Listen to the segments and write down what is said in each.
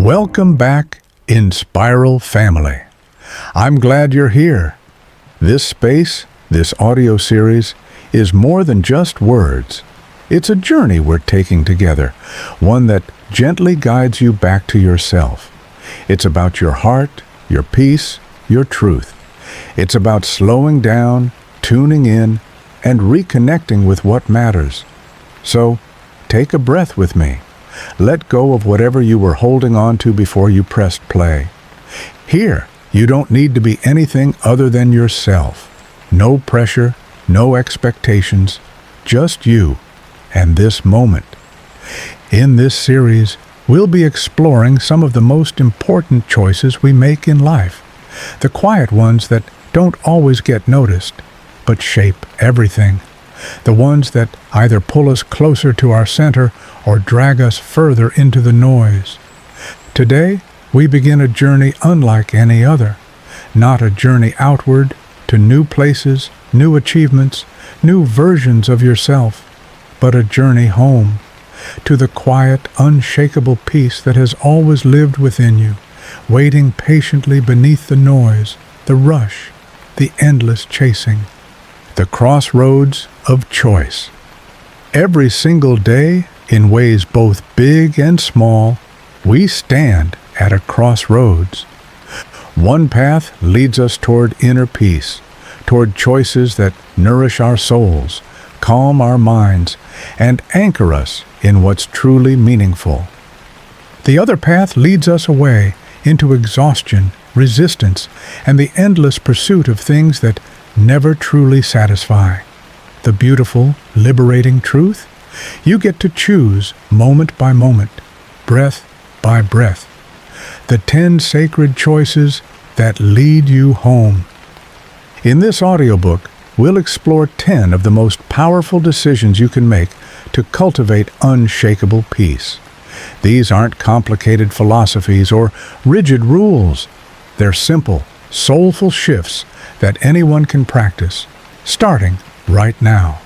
Welcome back, Inspiral family. I'm glad you're here. This space, this audio series, is more than just words. It's a journey we're taking together, one that gently guides you back to yourself. It's about your heart, your peace, your truth. It's about slowing down, tuning in, and reconnecting with what matters. So, take a breath with me. Let go of whatever you were holding on to before you pressed play. Here, you don't need to be anything other than yourself. No pressure, no expectations, just you and this moment. In this series, we'll be exploring some of the most important choices we make in life. The quiet ones that don't always get noticed, but shape everything. The ones that either pull us closer to our center or drag us further into the noise. Today, we begin a journey unlike any other. Not a journey outward, to new places, new achievements, new versions of yourself, but a journey home, to the quiet, unshakable peace that has always lived within you, waiting patiently beneath the noise, the rush, the endless chasing. The crossroads of choice. Every single day, in ways both big and small, we stand at a crossroads. One path leads us toward inner peace, toward choices that nourish our souls, calm our minds, and anchor us in what's truly meaningful. The other path leads us away into exhaustion, resistance, and the endless pursuit of things that never truly satisfy. The beautiful, liberating truth? You get to choose moment by moment, breath by breath. The 10 sacred choices that lead you home. In this audiobook, we'll explore 10 of the most powerful decisions you can make to cultivate unshakable peace. These aren't complicated philosophies or rigid rules. They're simple, soulful shifts that anyone can practice, starting right now.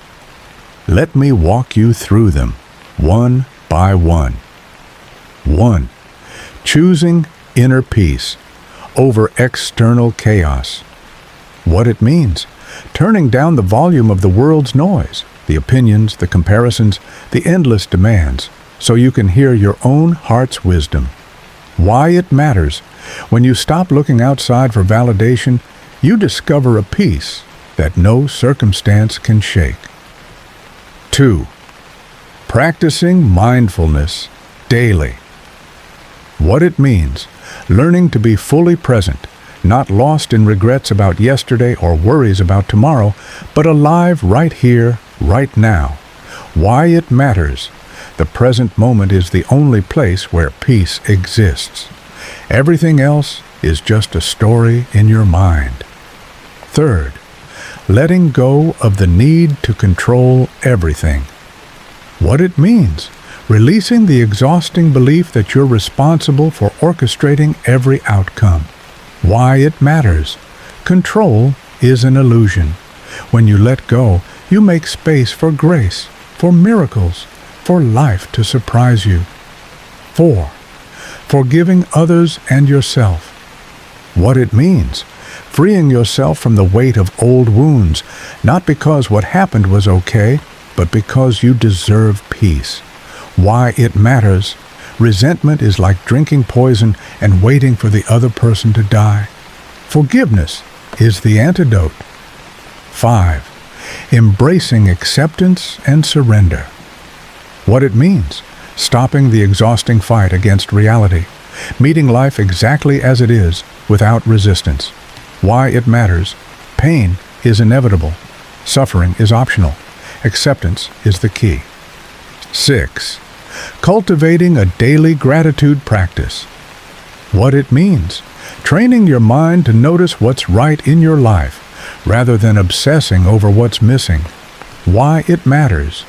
Let me walk you through them, one by one. 1. Choosing inner peace over external chaos. What it means: turning down the volume of the world's noise, the opinions, the comparisons, the endless demands, so you can hear your own heart's wisdom. Why it matters: when you stop looking outside for validation, you discover a peace that no circumstance can shake. 2. Practicing mindfulness daily. What it means: learning to be fully present, not lost in regrets about yesterday or worries about tomorrow, but alive right here, right now. Why it matters: the present moment is the only place where peace exists. Everything else is just a story in your mind. 3. Letting go of the need to control everything. What it means: releasing the exhausting belief that you're responsible for orchestrating every outcome. Why it matters: control is an illusion. When you let go, you make space for grace, for miracles, for life to surprise you. 4. Forgiving others and yourself. What it means: freeing yourself from the weight of old wounds, not because what happened was okay, but because you deserve peace. Why it matters: resentment is like drinking poison and waiting for the other person to die. Forgiveness is the antidote. 5. Embracing acceptance and surrender. What it means: stopping the exhausting fight against reality, meeting life exactly as it is without resistance. Why it matters: pain is inevitable, suffering is optional, acceptance is the key. 6. Cultivating a daily gratitude practice. What it means: training your mind to notice what's right in your life, rather than obsessing over what's missing. Why it matters: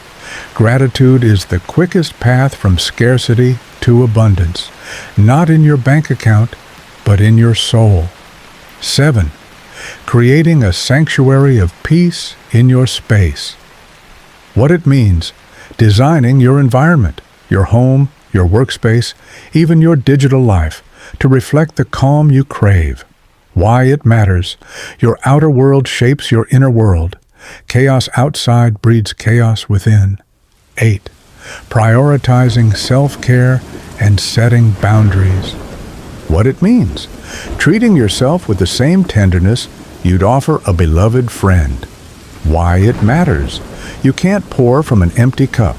gratitude is the quickest path from scarcity to abundance, not in your bank account, but in your soul. 7. Creating a sanctuary of peace in your space. What it means: designing your environment, your home, your workspace, even your digital life, to reflect the calm you crave. Why it matters. Your outer world shapes your inner world. Chaos outside breeds chaos within. 8. Prioritizing self-care and setting boundaries. What it means. Treating yourself with the same tenderness you'd offer a beloved friend. Why it matters. You can't pour from an empty cup.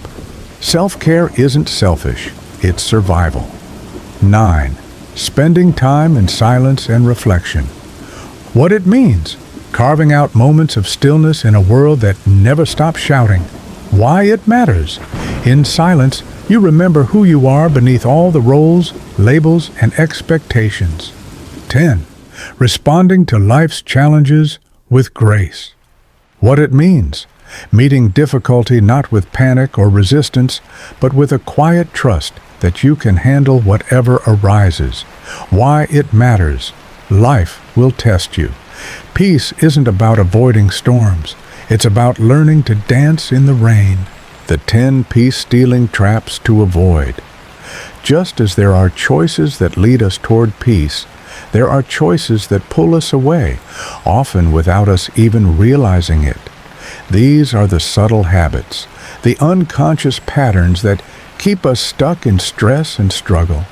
Self-care isn't selfish, it's survival. 9. Spending time in silence and reflection. What it means. Carving out moments of stillness in a world that never stops shouting. Why it matters. In silence, you remember who you are beneath all the roles, labels, and expectations. 10. Responding to life's challenges with grace. What it means. Meeting difficulty not with panic or resistance, but with a quiet trust that you can handle whatever arises. Why it matters. Life will test you. Peace isn't about avoiding storms. It's about learning to dance in the rain. The 10 peace-stealing traps to avoid. Just as there are choices that lead us toward peace, there are choices that pull us away, often without us even realizing it. These are the subtle habits, the unconscious patterns that keep us stuck in stress and struggle.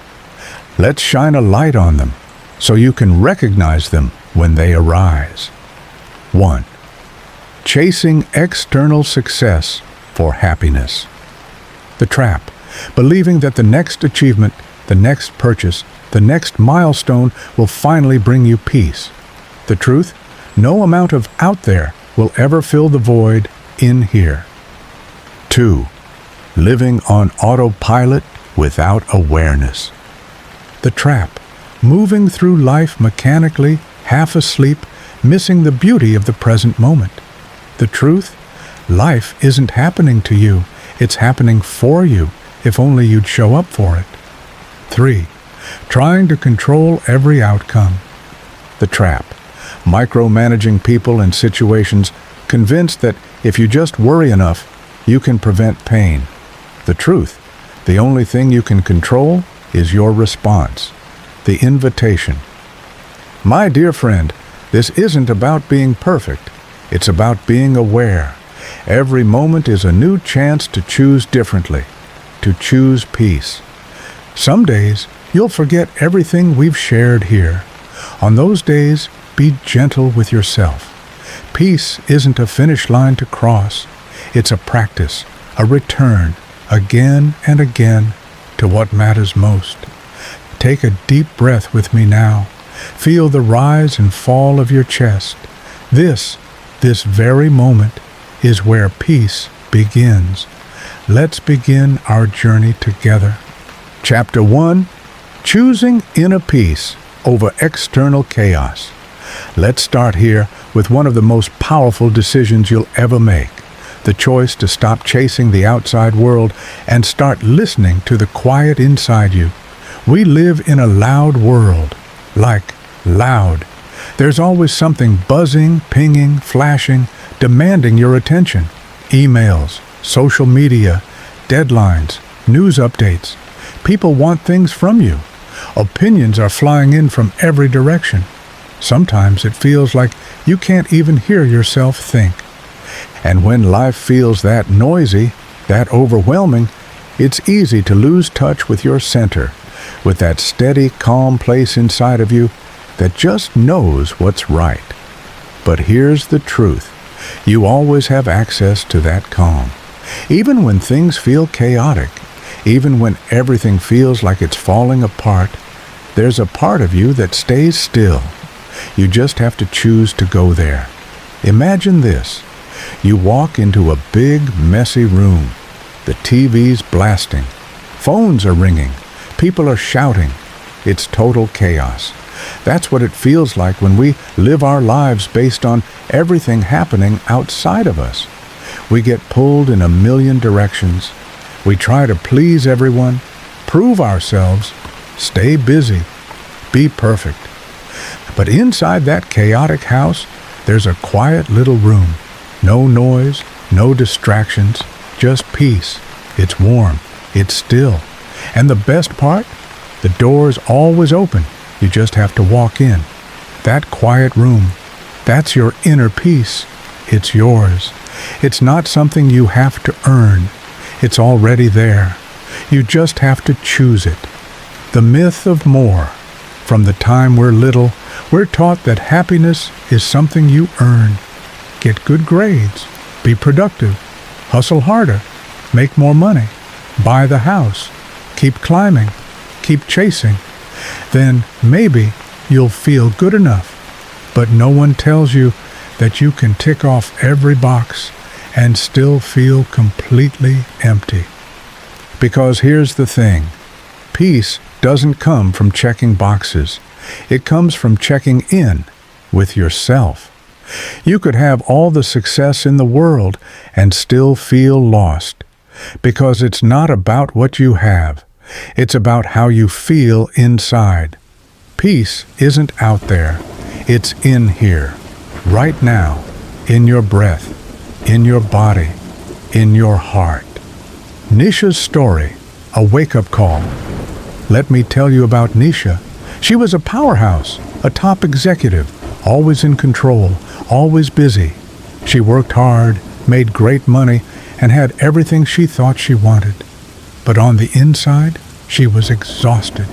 Let's shine a light on them so you can recognize them when they arise. 1. Chasing external success for happiness. The trap. Believing that the next achievement, the next purchase, the next milestone will finally bring you peace. The truth? No amount of out there will ever fill the void in here. 2. Living on autopilot without awareness. The trap. Moving through life mechanically, half asleep, missing the beauty of the present moment. The truth? Life isn't happening to you. It's happening for you, if only you'd show up for it. 3. Trying to control every outcome. The trap. Micromanaging people and situations, convinced that if you just worry enough, you can prevent pain. The truth. The only thing you can control is your response. The invitation. My dear friend, this isn't about being perfect. It's about being aware. Every moment is a new chance to choose differently, to choose peace. Some days, you'll forget everything we've shared here. On those days, be gentle with yourself. Peace isn't a finish line to cross. It's a practice, a return, again and again, to what matters most. Take a deep breath with me now. Feel the rise and fall of your chest. This very moment, is where peace begins. Let's begin our journey together. Chapter 1. Choosing inner peace over external chaos. Let's start here with one of the most powerful decisions you'll ever make. The choice to stop chasing the outside world and start listening to the quiet inside you. We live in a loud world. Like loud. There's always something buzzing, pinging, flashing, demanding your attention. Emails, social media, deadlines, news updates. People want things from you. Opinions are flying in from every direction. Sometimes it feels like you can't even hear yourself think. And when life feels that noisy, that overwhelming, it's easy to lose touch with your center, with that steady, calm place inside of you that just knows what's right. But here's the truth. You always have access to that calm. Even when things feel chaotic, even when everything feels like it's falling apart, there's a part of you that stays still. You just have to choose to go there. Imagine this. You walk into a big, messy room. The TV's blasting. Phones are ringing. People are shouting. It's total chaos. That's what it feels like when we live our lives based on everything happening outside of us. We get pulled in a million directions. We try to please everyone, prove ourselves, stay busy, be perfect. But inside that chaotic house, there's a quiet little room. No noise, no distractions, just peace. It's warm, it's still, And the best part? The door is always open. You just have to walk in. That quiet room, that's your inner peace. It's yours. It's not something you have to earn. It's already there. You just have to choose it. The myth of more. From the time we're little, we're taught that happiness is something you earn. Get good grades. Be productive. Hustle harder. Make more money. Buy the house. Keep climbing. Keep chasing. Then maybe you'll feel good enough. But no one tells you that you can tick off every box and still feel completely empty. Because here's the thing. Peace doesn't come from checking boxes. It comes from checking in with yourself. You could have all the success in the world and still feel lost. Because it's not about what you have. It's about how you feel inside. Peace isn't out there. It's in here. Right now. In your breath. In your body. In your heart. Nisha's story. A wake-up call. Let me tell you about Nisha. She was a powerhouse, a top executive, always in control, always busy. She worked hard, made great money, and had everything she thought she wanted. But on the inside, she was exhausted,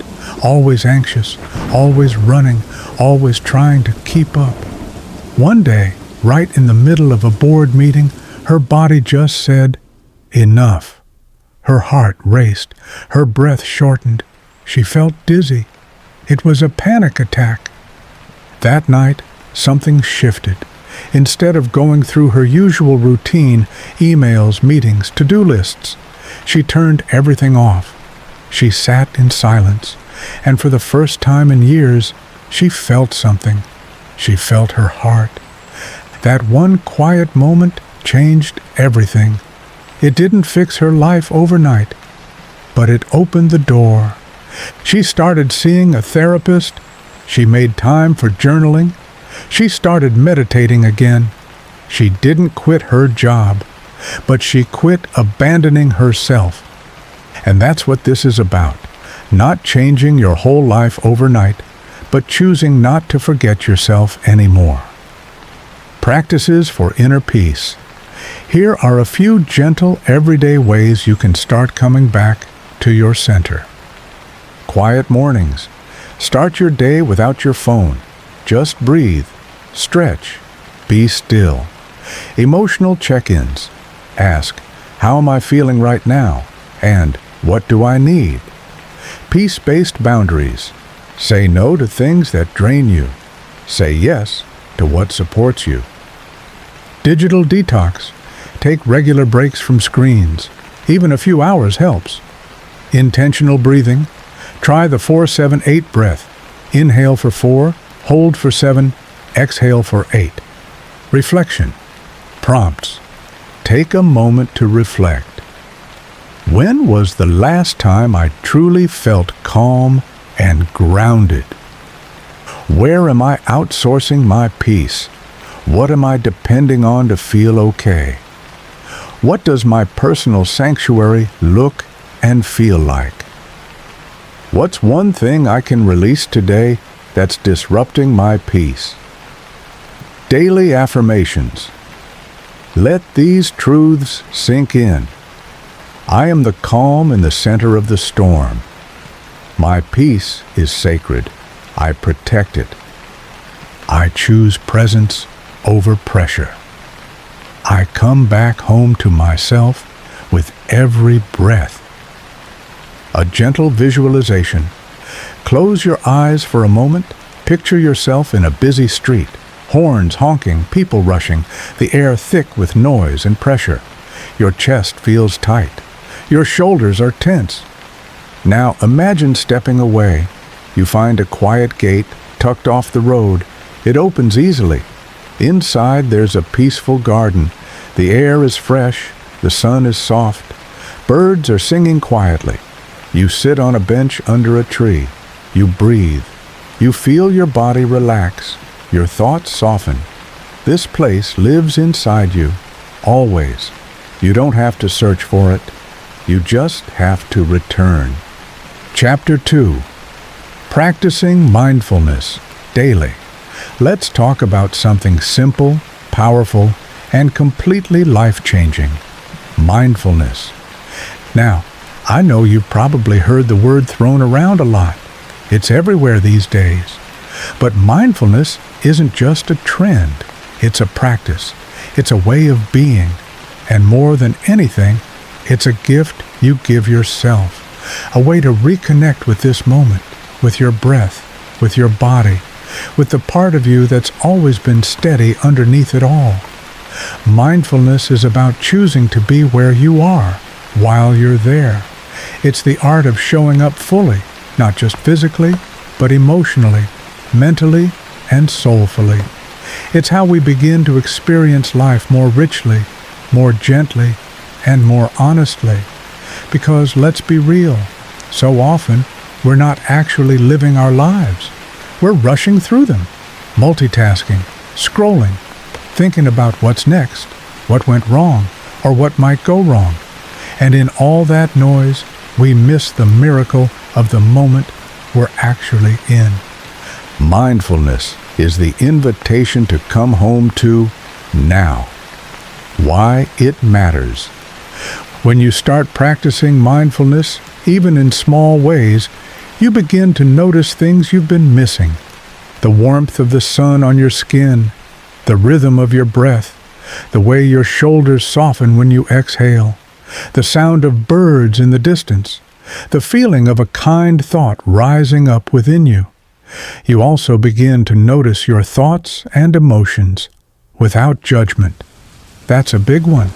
always anxious, always running, always trying to keep up. One day, right in the middle of a board meeting, her body just said, "Enough." Her heart raced, her breath shortened. She felt dizzy. It was a panic attack. That night, something shifted. Instead of going through her usual routine, emails, meetings, to-do lists, she turned everything off. She sat in silence, and for the first time in years, she felt something. She felt her heart. That one quiet moment changed everything. It didn't fix her life overnight, but it opened the door. She started seeing a therapist. She made time for journaling. She started meditating again. She didn't quit her job, but she quit abandoning herself. And that's what this is about. Not changing your whole life overnight, but choosing not to forget yourself anymore. Practices for inner peace. Here are a few gentle, everyday ways you can start coming back to your center. Quiet mornings. Start your day without your phone. Just breathe, stretch, be still. Emotional check-ins. Ask, how am I feeling right now? And what do I need? Peace-based boundaries. Say no to things that drain you. Say yes to what supports you. Digital detox. Take regular breaks from screens. Even a few hours helps. Intentional breathing. Try the 4-7-8 breath. Inhale for 4, hold for 7, exhale for 8. Reflection. Prompts. Take a moment to reflect. When was the last time I truly felt calm and grounded? Where am I outsourcing my peace? What am I depending on to feel okay? What does my personal sanctuary look and feel like? What's one thing I can release today that's disrupting my peace? Daily affirmations. Let these truths sink in. I am the calm in the center of the storm. My peace is sacred. I protect it. I choose presence over pressure. I come back home to myself with every breath. A gentle visualization. Close your eyes for a moment. Picture yourself in a busy street. Horns honking, people rushing, the air thick with noise and pressure. Your chest feels tight. Your shoulders are tense. Now imagine stepping away. You find a quiet gate tucked off the road. It opens easily. Inside there's a peaceful garden. The air is fresh. The sun is soft. Birds are singing quietly. You sit on a bench under a tree. You breathe. You feel your body relax. Your thoughts soften. This place lives inside you, always. You don't have to search for it. You just have to return. Chapter 2. Practicing Mindfulness Daily. Let's talk about something simple, powerful, and completely life-changing. Mindfulness. Now, I know you've probably heard the word thrown around a lot. It's everywhere these days. But mindfulness isn't just a trend. It's a practice. It's a way of being. And more than anything, it's a gift you give yourself. A way to reconnect with this moment, with your breath, with your body, with the part of you that's always been steady underneath it all. Mindfulness is about choosing to be where you are while you're there. It's the art of showing up fully, not just physically, but emotionally, mentally, and soulfully. It's how we begin to experience life more richly, more gently, and more honestly. Because let's be real, so often we're not actually living our lives. We're rushing through them, multitasking, scrolling, thinking about what's next, what went wrong, or what might go wrong. And in all that noise, we miss the miracle of the moment we're actually in. Mindfulness is the invitation to come home to now. Why it matters. When you start practicing mindfulness, even in small ways, you begin to notice things you've been missing. The warmth of the sun on your skin, the rhythm of your breath, the way your shoulders soften when you exhale, the sound of birds in the distance, the feeling of a kind thought rising up within you. You also begin to notice your thoughts and emotions without judgment. That's a big one.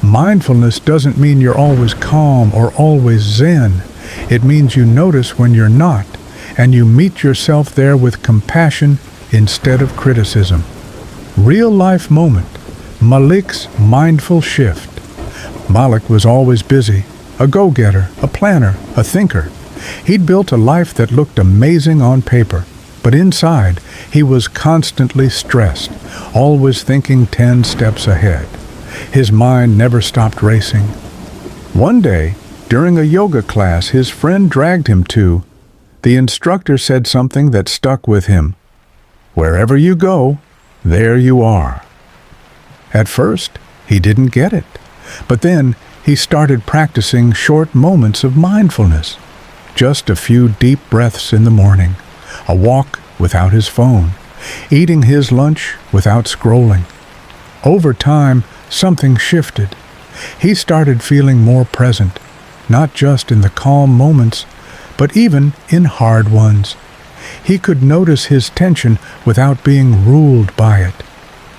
Mindfulness doesn't mean you're always calm or always zen. It means you notice when you're not, and you meet yourself there with compassion instead of criticism. Real-life moment. Malik's mindful shift. Malik was always busy, a go-getter, a planner, a thinker. He'd built a life that looked amazing on paper, but inside he was constantly stressed, always thinking 10 steps ahead. His mind never stopped racing. One day, during a yoga class his friend dragged him to, the instructor said something that stuck with him. Wherever you go, there you are. At first, he didn't get it, but then he started practicing short moments of mindfulness. Just a few deep breaths in the morning, a walk without his phone, eating his lunch without scrolling. Over time, something shifted. He started feeling more present, not just in the calm moments, but even in hard ones. He could notice his tension without being ruled by it.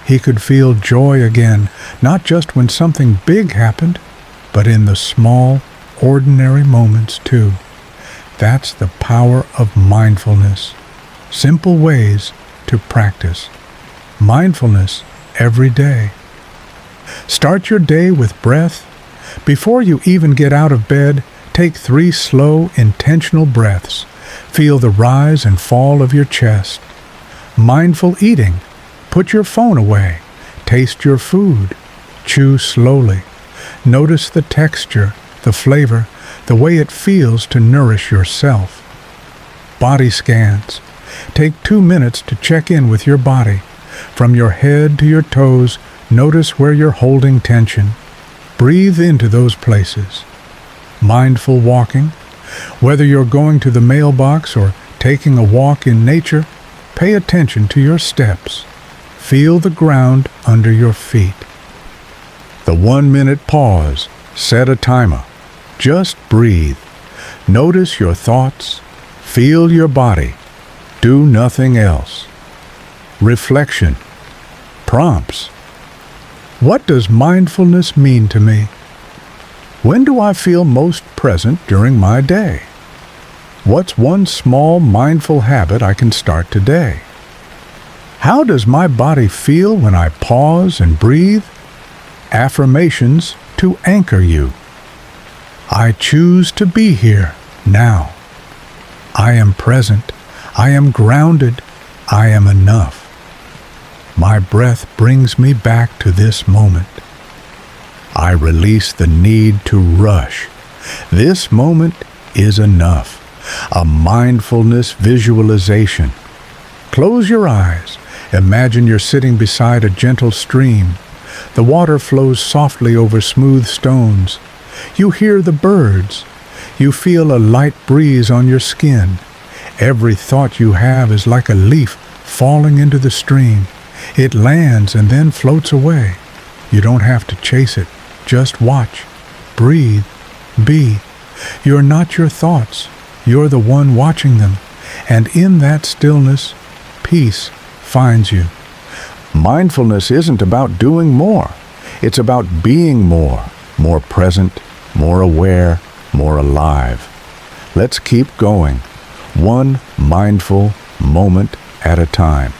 He could feel joy again, not just when something big happened, but in the small, ordinary moments too. That's the power of mindfulness. Simple ways to practice mindfulness every day. Start your day with breath. Before you even get out of bed, take 3 slow, intentional breaths. Feel the rise and fall of your chest. Mindful eating. Put your phone away. Taste your food. Chew slowly. Notice the texture, the flavor, the way it feels to nourish yourself. Body scans. Take 2 minutes to check in with your body. From your head to your toes, notice where you're holding tension. Breathe into those places. Mindful walking. Whether you're going to the mailbox or taking a walk in nature, pay attention to your steps. Feel the ground under your feet. The 1-minute pause. Set a timer. Just breathe. Notice your thoughts. Feel your body. Do nothing else. Reflection. Prompts. What does mindfulness mean to me? When do I feel most present during my day? What's one small mindful habit I can start today? How does my body feel when I pause and breathe? Affirmations to anchor you. I choose to be here now. I am present. I am grounded. I am enough. My breath brings me back to this moment. I release the need to rush. This moment is enough. a mindfulness visualization. Close your eyes. Imagine you're sitting beside a gentle stream. The water flows softly over smooth stones. You hear the birds. You feel a light breeze on your skin. Every thought you have is like a leaf falling into the stream. It lands and then floats away. You don't have to chase it. Just watch. Breathe. Be. You're not your thoughts. You're the one watching them. And in that stillness, peace finds you. Mindfulness isn't about doing more. It's about being more present, more aware, more alive. Let's keep going, one mindful moment at a time.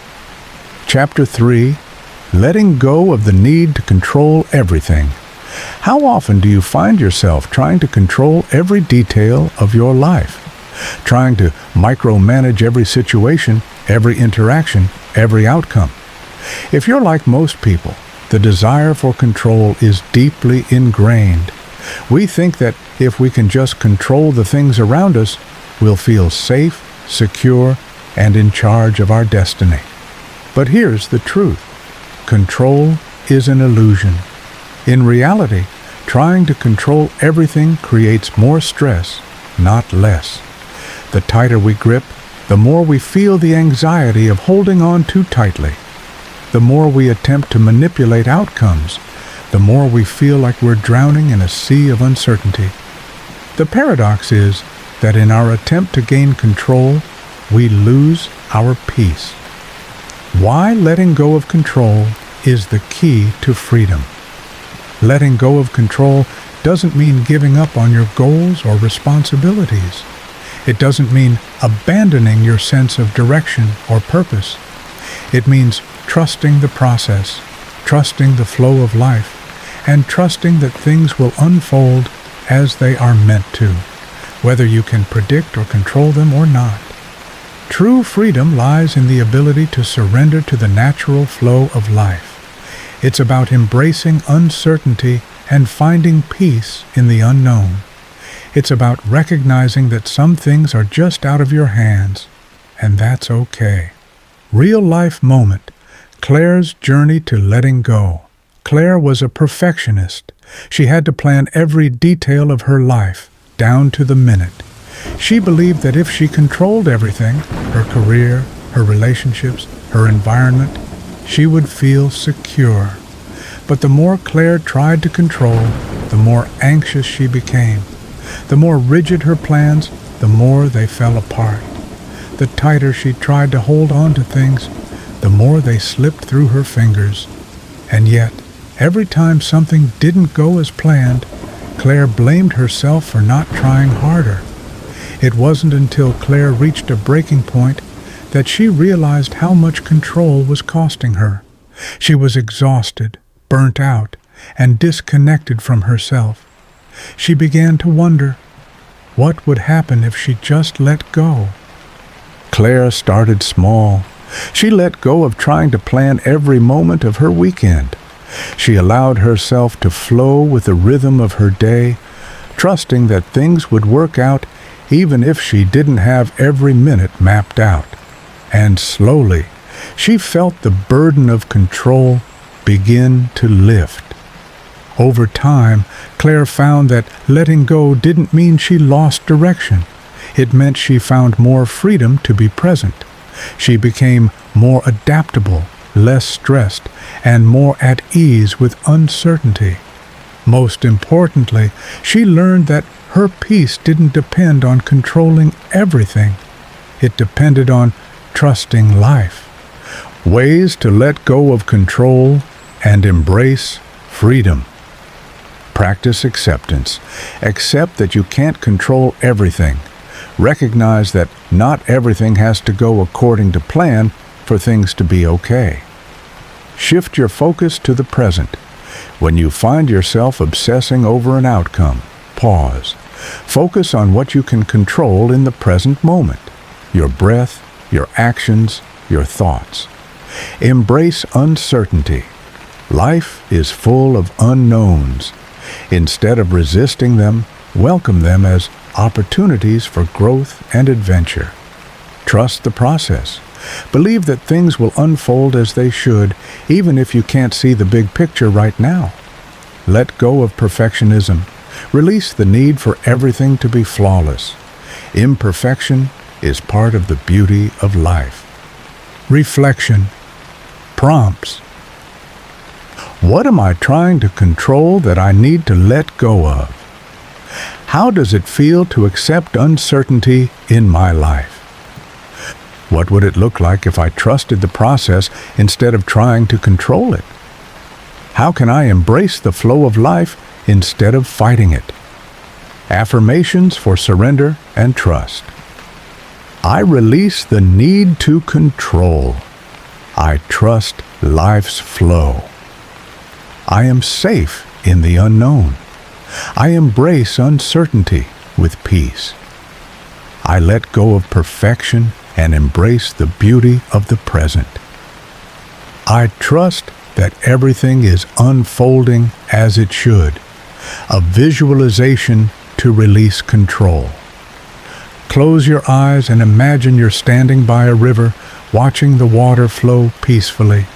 Chapter 3, Letting Go of the Need to Control Everything. How often do you find yourself trying to control every detail of your life? Trying to micromanage every situation, every interaction, every outcome? If you're like most people, the desire for control is deeply ingrained. We think that if we can just control the things around us, we'll feel safe, secure, and in charge of our destiny. But here's the truth. Control is an illusion. In reality, trying to control everything creates more stress, not less. The tighter we grip, the more we feel the anxiety of holding on too tightly. The more we attempt to manipulate outcomes, the more we feel like we're drowning in a sea of uncertainty. The paradox is that in our attempt to gain control, we lose our peace. Why letting go of control is the key to freedom. Letting go of control doesn't mean giving up on your goals or responsibilities. It doesn't mean abandoning your sense of direction or purpose. It means trusting the process, trusting the flow of life, and trusting that things will unfold as they are meant to, whether you can predict or control them or not. True freedom lies in the ability to surrender to the natural flow of life. It's about embracing uncertainty and finding peace in the unknown. It's about recognizing that some things are just out of your hands, and that's okay. Real-life moment. Claire's journey to letting go. Claire was a perfectionist. She had to plan every detail of her life, down to the minute. She believed that if she controlled everything, her career, her relationships, her environment, she would feel secure. But the more Claire tried to control, the more anxious she became. The more rigid her plans, the more they fell apart. The tighter she tried to hold on to things, the more they slipped through her fingers. And yet, every time something didn't go as planned, Claire blamed herself for not trying harder. It wasn't until Claire reached a breaking point that she realized how much control was costing her. She was exhausted, burnt out, and disconnected from herself. She began to wonder, what would happen if she just let go? Claire started small. She let go of trying to plan every moment of her weekend. She allowed herself to flow with the rhythm of her day, trusting that things would work out even if she didn't have every minute mapped out. And slowly, she felt the burden of control begin to lift. Over time, Claire found that letting go didn't mean she lost direction. It meant she found more freedom to be present. She became more adaptable, less stressed, and more at ease with uncertainty. Most importantly, she learned that her peace didn't depend on controlling everything. It depended on trusting life. Ways to let go of control and embrace freedom. Practice acceptance. Accept that you can't control everything. Recognize that not everything has to go according to plan for things to be okay. Shift your focus to the present. When you find yourself obsessing over an outcome, pause. Focus on what you can control in the present moment. Your breath, your actions, your thoughts. Embrace uncertainty. Life is full of unknowns. Instead of resisting them, Welcome them as opportunities for growth and adventure. Trust the process. Believe that things will unfold as they should, even if you can't see the big picture right now. Let go of perfectionism. Release the need for everything to be flawless. Imperfection is part of the beauty of life. Reflection. Prompts. What am I trying to control that I need to let go of? How does it feel to accept uncertainty in my life? What would it look like if I trusted the process instead of trying to control it? How can I embrace the flow of life instead of fighting it? Affirmations for surrender and trust. I release the need to control. I trust life's flow. I am safe in the unknown. I embrace uncertainty with peace. I let go of perfection and embrace the beauty of the present. I trust that everything is unfolding as it should. A visualization to release control. Close your eyes and imagine you're standing by a river, watching the water flow peacefully.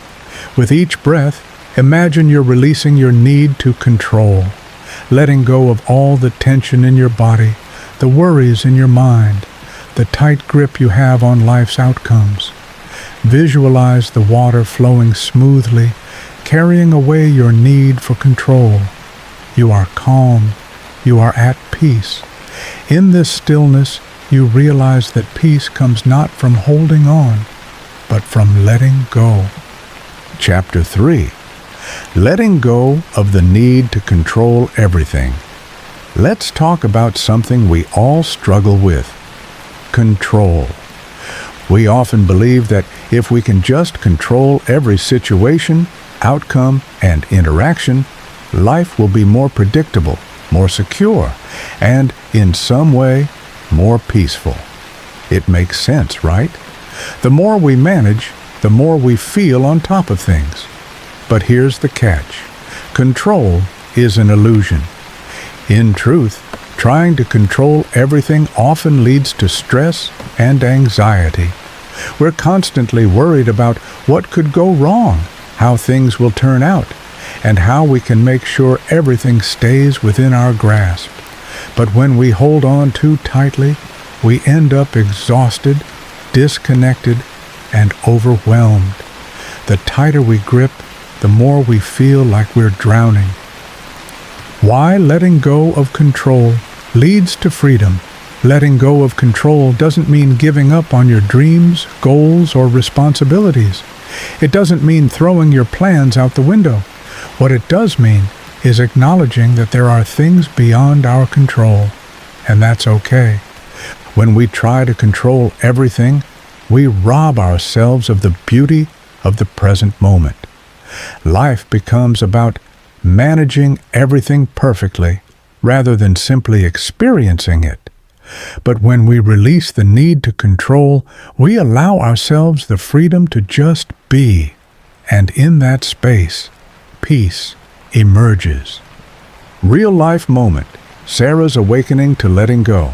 With each breath, imagine you're releasing your need to control, letting go of all the tension in your body, the worries in your mind, the tight grip you have on life's outcomes. Visualize the water flowing smoothly, carrying away your need for control. You are calm. You are at peace. In this stillness, you realize that peace comes not from holding on, but from letting go. Chapter 3. Letting go of the need to control everything. Let's talk about something we all struggle with. Control. We often believe that if we can just control every situation, outcome, and interaction, life will be more predictable, more secure, and, in some way, more peaceful. It makes sense, right? The more we manage, the more we feel on top of things. But here's the catch. Control is an illusion. In truth, trying to control everything often leads to stress and anxiety. We're constantly worried about what could go wrong, how things will turn out, and how we can make sure everything stays within our grasp. But when we hold on too tightly, we end up exhausted, disconnected, and overwhelmed. The tighter we grip, the more we feel like we're drowning. Why letting go of control leads to freedom. Letting go of control doesn't mean giving up on your dreams, goals, or responsibilities. It doesn't mean throwing your plans out the window. What it does mean is acknowledging that there are things beyond our control, and that's okay. When we try to control everything, we rob ourselves of the beauty of the present moment. Life becomes about managing everything perfectly rather than simply experiencing it. But when we release the need to control, we allow ourselves the freedom to just be. And in that space, peace emerges. Real-life moment. Sarah's awakening to letting go.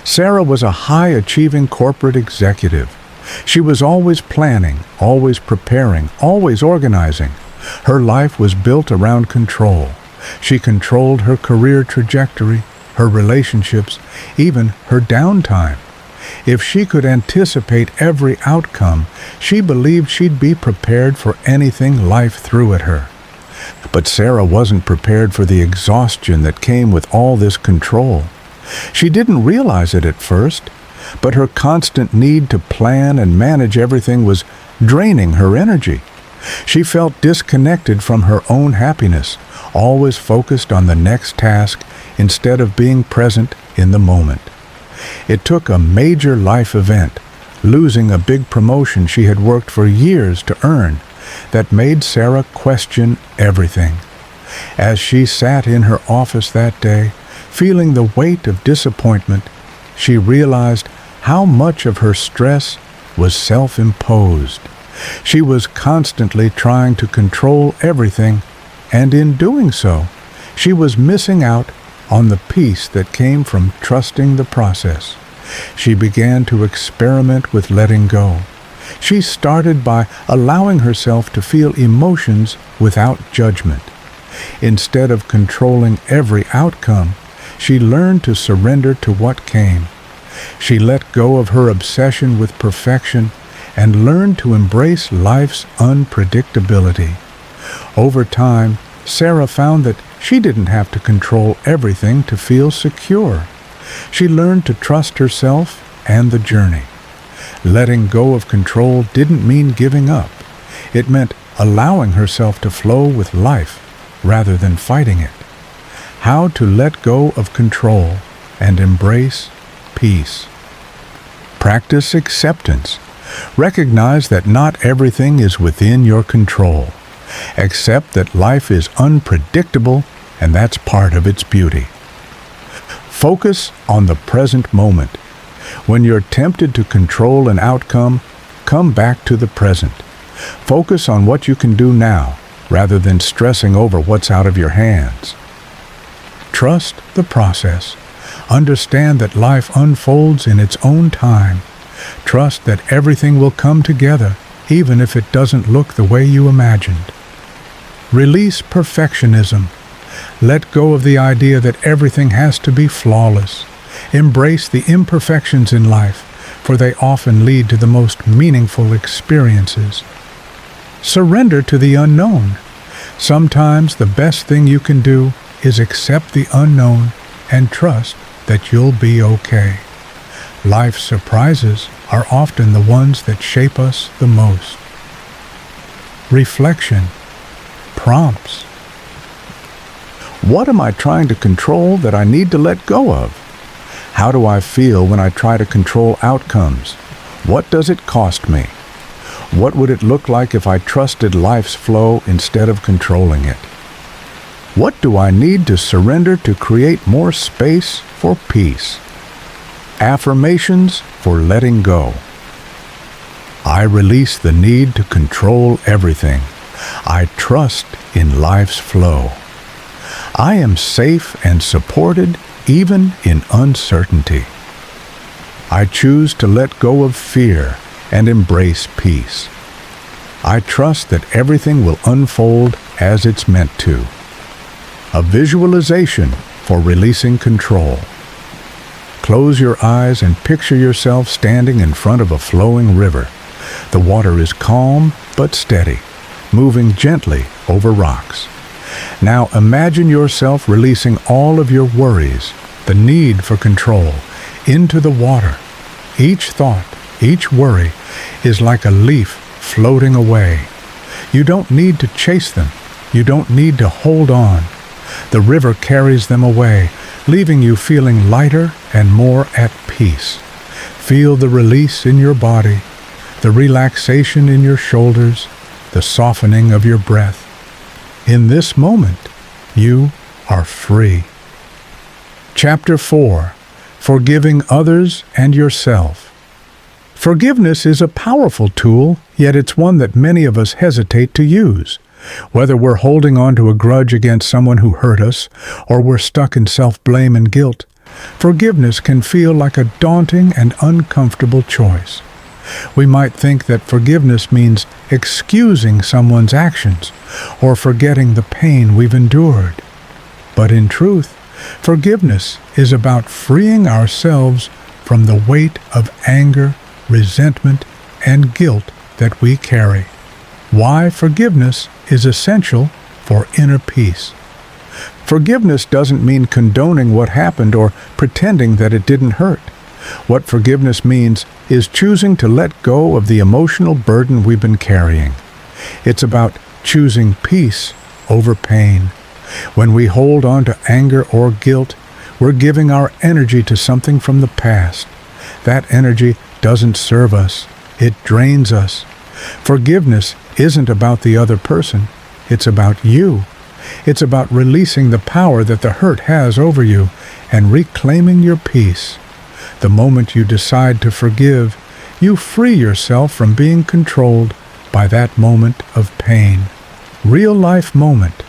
Sarah was a high-achieving corporate executive. She was always planning, always preparing, always organizing. Her life was built around control. She controlled her career trajectory, her relationships, even her downtime. If she could anticipate every outcome, she believed she'd be prepared for anything life threw at her. But Sarah wasn't prepared for the exhaustion that came with all this control. She didn't realize it at first, but her constant need to plan and manage everything was draining her energy. She felt disconnected from her own happiness, always focused on the next task instead of being present in the moment. It took a major life event, losing a big promotion she had worked for years to earn, that made Sarah question everything. As she sat in her office that day, feeling the weight of disappointment, she realized how much of her stress was self-imposed. She was constantly trying to control everything, and in doing so, she was missing out on the peace that came from trusting the process. She began to experiment with letting go. She started by allowing herself to feel emotions without judgment. Instead of controlling every outcome, she learned to surrender to what came. She let go of her obsession with perfection and learned to embrace life's unpredictability. Over time, Sarah found that she didn't have to control everything to feel secure. She learned to trust herself and the journey. Letting go of control didn't mean giving up. It meant allowing herself to flow with life rather than fighting it. How to let go of control and embrace peace. Practice acceptance. Recognize that not everything is within your control. Accept that life is unpredictable, and that's part of its beauty. Focus on the present moment. When you're tempted to control an outcome, come back to the present. Focus on what you can do now, rather than stressing over what's out of your hands. Trust the process. Understand that life unfolds in its own time. Trust that everything will come together, even if it doesn't look the way you imagined. Release perfectionism. Let go of the idea that everything has to be flawless. Embrace the imperfections in life, for they often lead to the most meaningful experiences. Surrender to the unknown. Sometimes the best thing you can do is accept the unknown and trust that you'll be okay. Life's surprises are often the ones that shape us the most. Reflection. Prompts. What am I trying to control that I need to let go of? How do I feel when I try to control outcomes? What does it cost me? What would it look like if I trusted life's flow instead of controlling it? What do I need to surrender to create more space for peace? Affirmations for letting go. I release the need to control everything. I trust in life's flow. I am safe and supported even in uncertainty. I choose to let go of fear and embrace peace. I trust that everything will unfold as it's meant to. A visualization for releasing control. Close your eyes and picture yourself standing in front of a flowing river. The water is calm but steady, moving gently over rocks. Now imagine yourself releasing all of your worries, the need for control, into the water. Each thought, each worry, is like a leaf floating away. You don't need to chase them. You don't need to hold on. The river carries them away, leaving you feeling lighter and more at peace. Feel the release in your body, the relaxation in your shoulders, the softening of your breath. In this moment, you are free. Chapter 4. Forgiving others and yourself. Forgiveness is a powerful tool, yet it's one that many of us hesitate to use. Whether we're holding on to a grudge against someone who hurt us, or we're stuck in self-blame and guilt, forgiveness can feel like a daunting and uncomfortable choice. We might think that forgiveness means excusing someone's actions or forgetting the pain we've endured. But in truth, forgiveness is about freeing ourselves from the weight of anger, resentment, and guilt that we carry. Why forgiveness is essential for inner peace. Forgiveness doesn't mean condoning what happened or pretending that it didn't hurt. What forgiveness means is choosing to let go of the emotional burden we've been carrying. It's about choosing peace over pain. When we hold on to anger or guilt, we're giving our energy to something from the past. That energy doesn't serve us. It drains us. Forgiveness isn't about the other person. It's about you. It's about releasing the power that the hurt has over you and reclaiming your peace. The moment you decide to forgive, you free yourself from being controlled by that moment of pain. Real-life moment,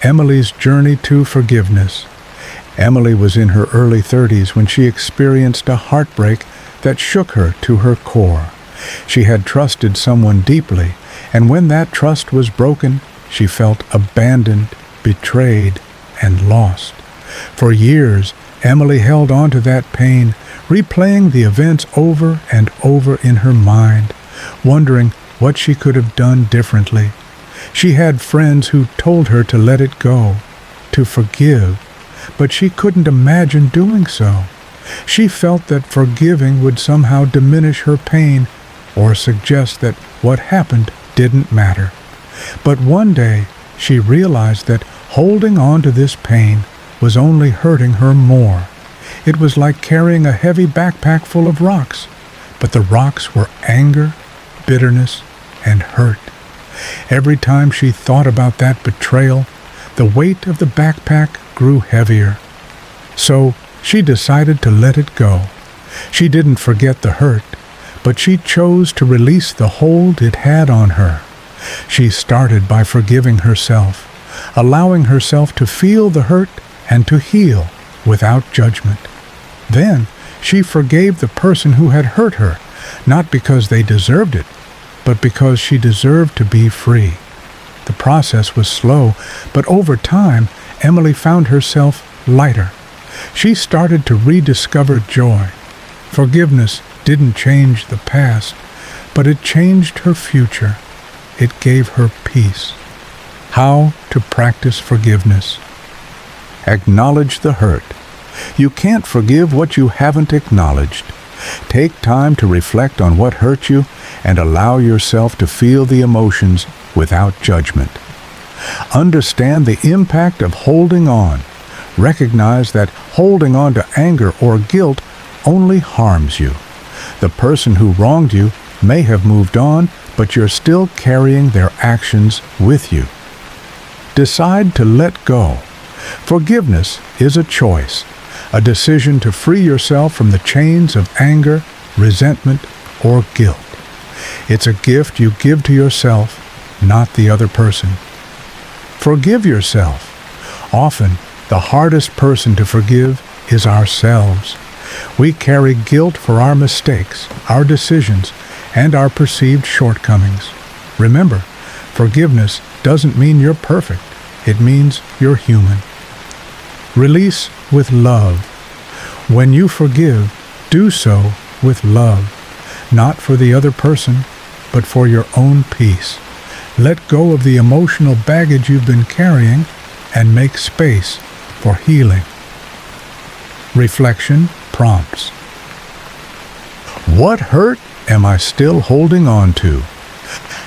Emily's journey to forgiveness. Emily was in her early 30s when she experienced a heartbreak that shook her to her core. She had trusted someone deeply, and when that trust was broken, she felt abandoned, betrayed, and lost. For years, Emily held on to that pain, replaying the events over and over in her mind, wondering what she could have done differently. She had friends who told her to let it go, to forgive, but she couldn't imagine doing so. She felt that forgiving would somehow diminish her pain or suggest that what happened didn't matter. But one day, she realized that holding on to this pain was only hurting her more. It was like carrying a heavy backpack full of rocks, but the rocks were anger, bitterness, and hurt. Every time she thought about that betrayal, the weight of the backpack grew heavier. So she decided to let it go. She didn't forget the hurt, but she chose to release the hold it had on her. She started by forgiving herself, allowing herself to feel the hurt and to heal without judgment. Then she forgave the person who had hurt her, not because they deserved it, but because she deserved to be free. The process was slow, but over time, Emily found herself lighter. She started to rediscover joy. Forgiveness didn't change the past, but it changed her future. It gave her peace. How to practice forgiveness. Acknowledge the hurt. You can't forgive what you haven't acknowledged. Take time to reflect on what hurt you and allow yourself to feel the emotions without judgment. Understand the impact of holding on. Recognize that holding on to anger or guilt only harms you. The person who wronged you may have moved on, but you're still carrying their actions with you. Decide to let go. Forgiveness is a choice, a decision to free yourself from the chains of anger, resentment, or guilt. It's a gift you give to yourself, not the other person. Forgive yourself. Often, the hardest person to forgive is ourselves. We carry guilt for our mistakes, our decisions, and our perceived shortcomings. Remember, forgiveness doesn't mean you're perfect. It means you're human. Release with love. When you forgive, do so with love, not for the other person, but for your own peace. Let go of the emotional baggage you've been carrying and make space for healing. Reflection prompts. What hurt am I still holding on to?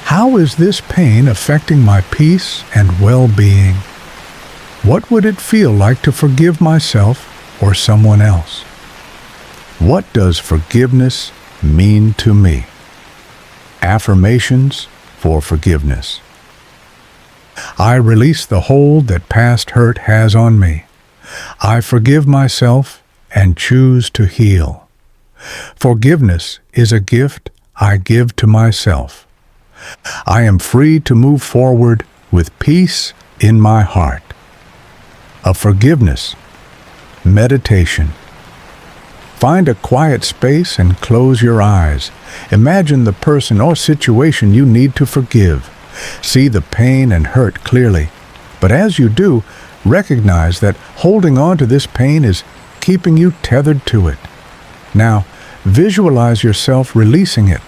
How is this pain affecting my peace and well-being? What would it feel like to forgive myself or someone else? What does forgiveness mean to me? Affirmations for forgiveness. I release the hold that past hurt has on me. I forgive myself and choose to heal. Forgiveness is a gift I give to myself. I am free to move forward with peace in my heart. A forgiveness meditation. Find a quiet space and close your eyes. Imagine the person or situation you need to forgive. See the pain and hurt clearly. But as you do, recognize that holding on to this pain is keeping you tethered to it. Now, visualize yourself releasing it,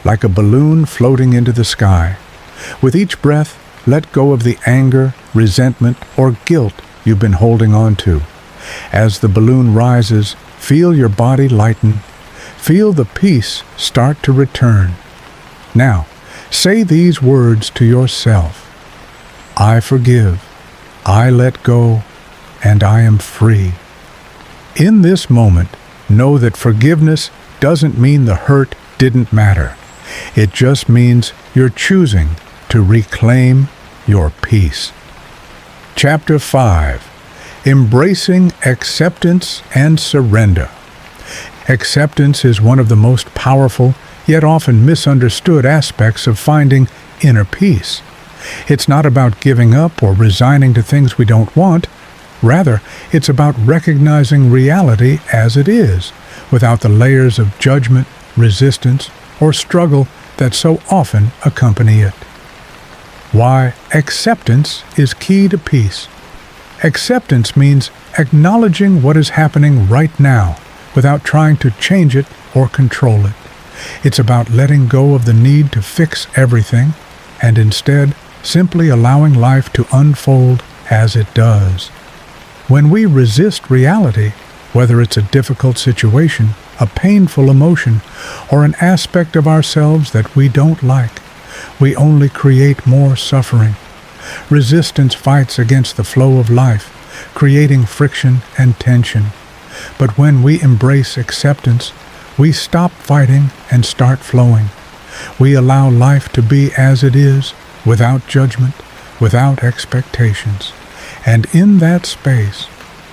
like a balloon floating into the sky. With each breath, let go of the anger, resentment, or guilt you've been holding on to. As the balloon rises, feel your body lighten. Feel the peace start to return. Now, say these words to yourself. I forgive, I let go, and I am free. In this moment, know that forgiveness doesn't mean the hurt didn't matter. It just means you're choosing to reclaim your peace. Chapter 5. Embracing acceptance and surrender. Acceptance is one of the most powerful, yet often misunderstood aspects of finding inner peace. It's not about giving up or resigning to things we don't want. Rather, it's about recognizing reality as it is, without the layers of judgment, resistance, or struggle that so often accompany it. Why acceptance is key to peace. Acceptance means acknowledging what is happening right now without trying to change it or control it. It's about letting go of the need to fix everything and instead simply allowing life to unfold as it does. When we resist reality, whether it's a difficult situation, a painful emotion, or an aspect of ourselves that we don't like, we only create more suffering. Resistance fights against the flow of life, creating friction and tension. But when we embrace acceptance, we stop fighting and start flowing. We allow life to be as it is, without judgment, without expectations. And in that space,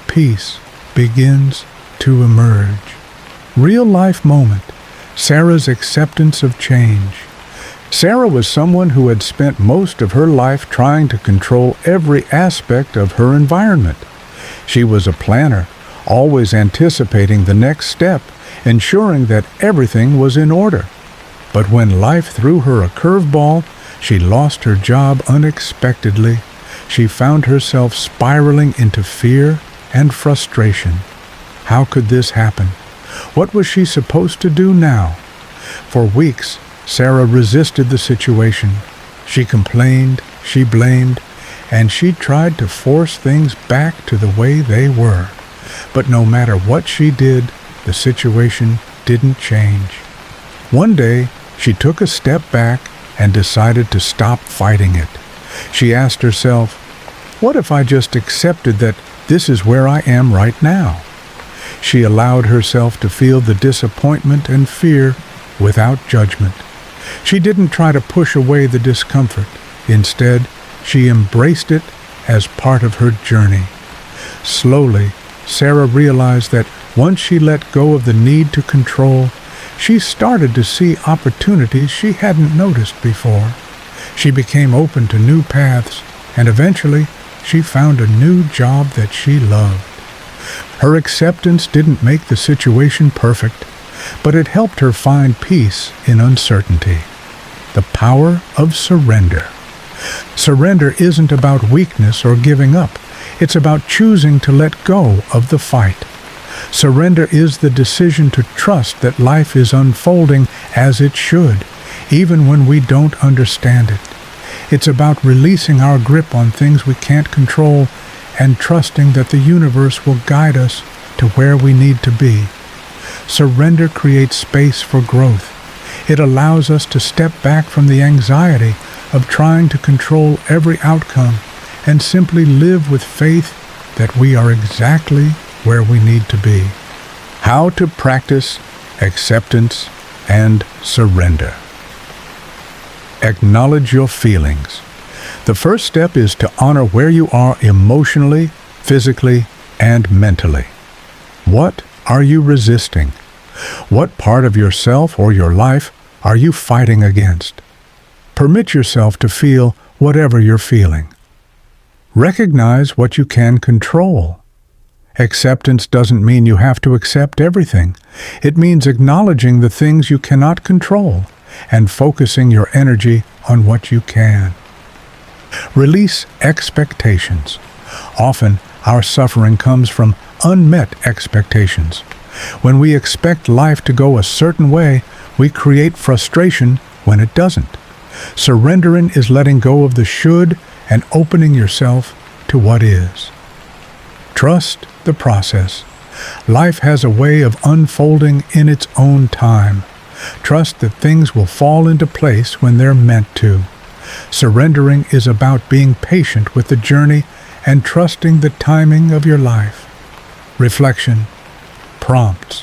peace begins to emerge. Real-life moment, Sarah's acceptance of change. Sarah was someone who had spent most of her life trying to control every aspect of her environment. She was a planner, always anticipating the next step, ensuring that everything was in order. But when life threw her a curveball, she lost her job unexpectedly. She found herself spiraling into fear and frustration. How could this happen? What was she supposed to do now? For weeks, Sarah resisted the situation. She complained, she blamed, and she tried to force things back to the way they were. But no matter what she did, the situation didn't change. One day, she took a step back and decided to stop fighting it. She asked herself, what if I just accepted that this is where I am right now? She allowed herself to feel the disappointment and fear without judgment. She didn't try to push away the discomfort. Instead, she embraced it as part of her journey. Slowly, Sarah realized that once she let go of the need to control, she started to see opportunities she hadn't noticed before. She became open to new paths, and eventually, she found a new job that she loved. Her acceptance didn't make the situation perfect, but it helped her find peace in uncertainty. The power of surrender. Surrender isn't about weakness or giving up. It's about choosing to let go of the fight. Surrender is the decision to trust that life is unfolding as it should, even when we don't understand it. It's about releasing our grip on things we can't control and trusting that the universe will guide us to where we need to be. Surrender creates space for growth. It allows us to step back from the anxiety of trying to control every outcome and simply live with faith that we are exactly where we need to be. How to practice acceptance and surrender. Acknowledge your feelings. The first step is to honor where you are emotionally, physically, and mentally. What are you resisting? What part of yourself or your life are you fighting against? Permit yourself to feel whatever you're feeling. Recognize what you can control. Acceptance doesn't mean you have to accept everything. It means acknowledging the things you cannot control and focusing your energy on what you can. Release expectations. Often, our suffering comes from unmet expectations. When we expect life to go a certain way, we create frustration when it doesn't. Surrendering is letting go of the should and opening yourself to what is. Trust the process. Life has a way of unfolding in its own time. Trust that things will fall into place when they're meant to. Surrendering is about being patient with the journey and trusting the timing of your life. Reflection. Prompts.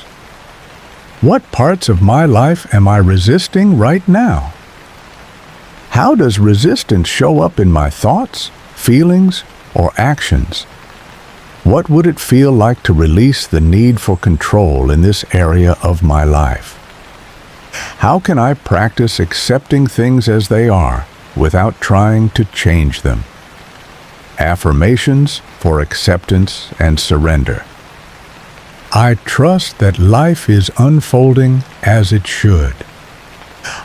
What parts of my life am I resisting right now? How does resistance show up in my thoughts, feelings, or actions? What would it feel like to release the need for control in this area of my life? How can I practice accepting things as they are without trying to change them? Affirmations for acceptance and surrender. I trust that life is unfolding as it should.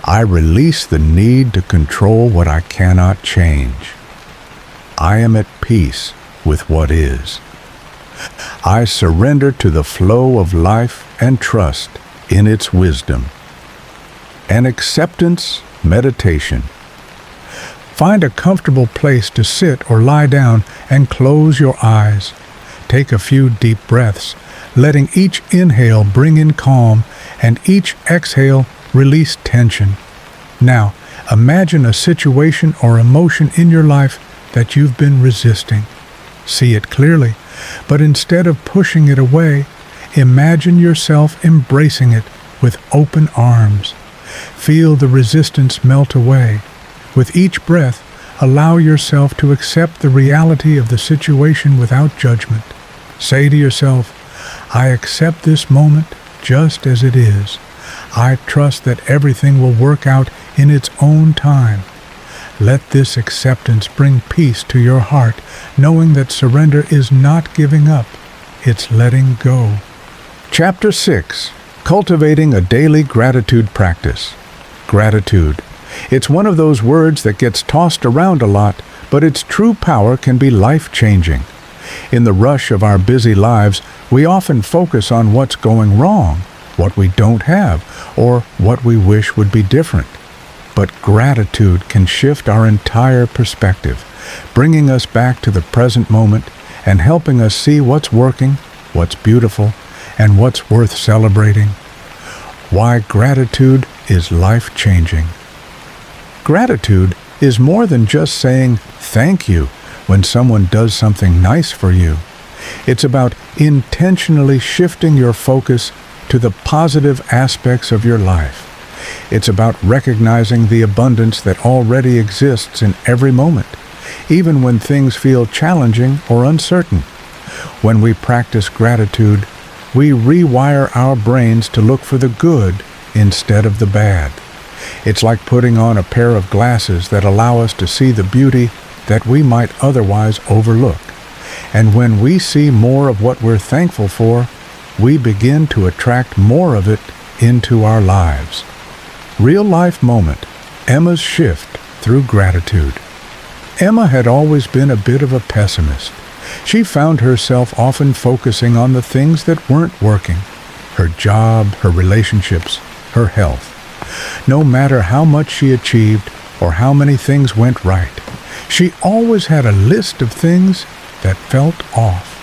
I release the need to control what I cannot change. I am at peace with what is. I surrender to the flow of life and trust in its wisdom. An acceptance meditation. Find a comfortable place to sit or lie down and close your eyes. Take a few deep breaths, letting each inhale bring in calm and each exhale release tension. Now, imagine a situation or emotion in your life that you've been resisting. See it clearly, but instead of pushing it away, imagine yourself embracing it with open arms. Feel the resistance melt away. With each breath, allow yourself to accept the reality of the situation without judgment. Say to yourself, I accept this moment just as it is. I trust that everything will work out in its own time. Let this acceptance bring peace to your heart, knowing that surrender is not giving up, it's letting go. Chapter 6. Cultivating a Daily Gratitude Practice. Gratitude. It's one of those words that gets tossed around a lot, but its true power can be life-changing. In the rush of our busy lives, we often focus on what's going wrong, what we don't have, or what we wish would be different. But gratitude can shift our entire perspective, bringing us back to the present moment and helping us see what's working, what's beautiful, and what's worth celebrating. Why gratitude is life-changing. Gratitude is more than just saying thank you when someone does something nice for you. It's about intentionally shifting your focus to the positive aspects of your life. It's about recognizing the abundance that already exists in every moment, even when things feel challenging or uncertain. When we practice gratitude, we rewire our brains to look for the good instead of the bad. It's like putting on a pair of glasses that allow us to see the beauty that we might otherwise overlook. And when we see more of what we're thankful for, we begin to attract more of it into our lives. Real-life moment, Emma's shift through gratitude. Emma had always been a bit of a pessimist. She found herself often focusing on the things that weren't working: her job, her relationships, her health. No matter how much she achieved or how many things went right, she always had a list of things that felt off.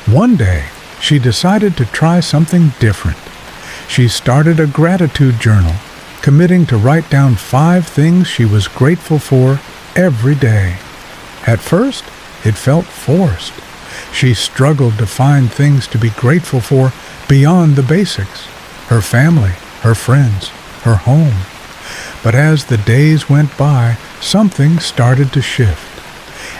One day, she decided to try something different. She started a gratitude journal, committing to write down 5 things she was grateful for every day. At first, it felt forced. She struggled to find things to be grateful for beyond the basics: her family, her friends, her home. But as the days went by, something started to shift.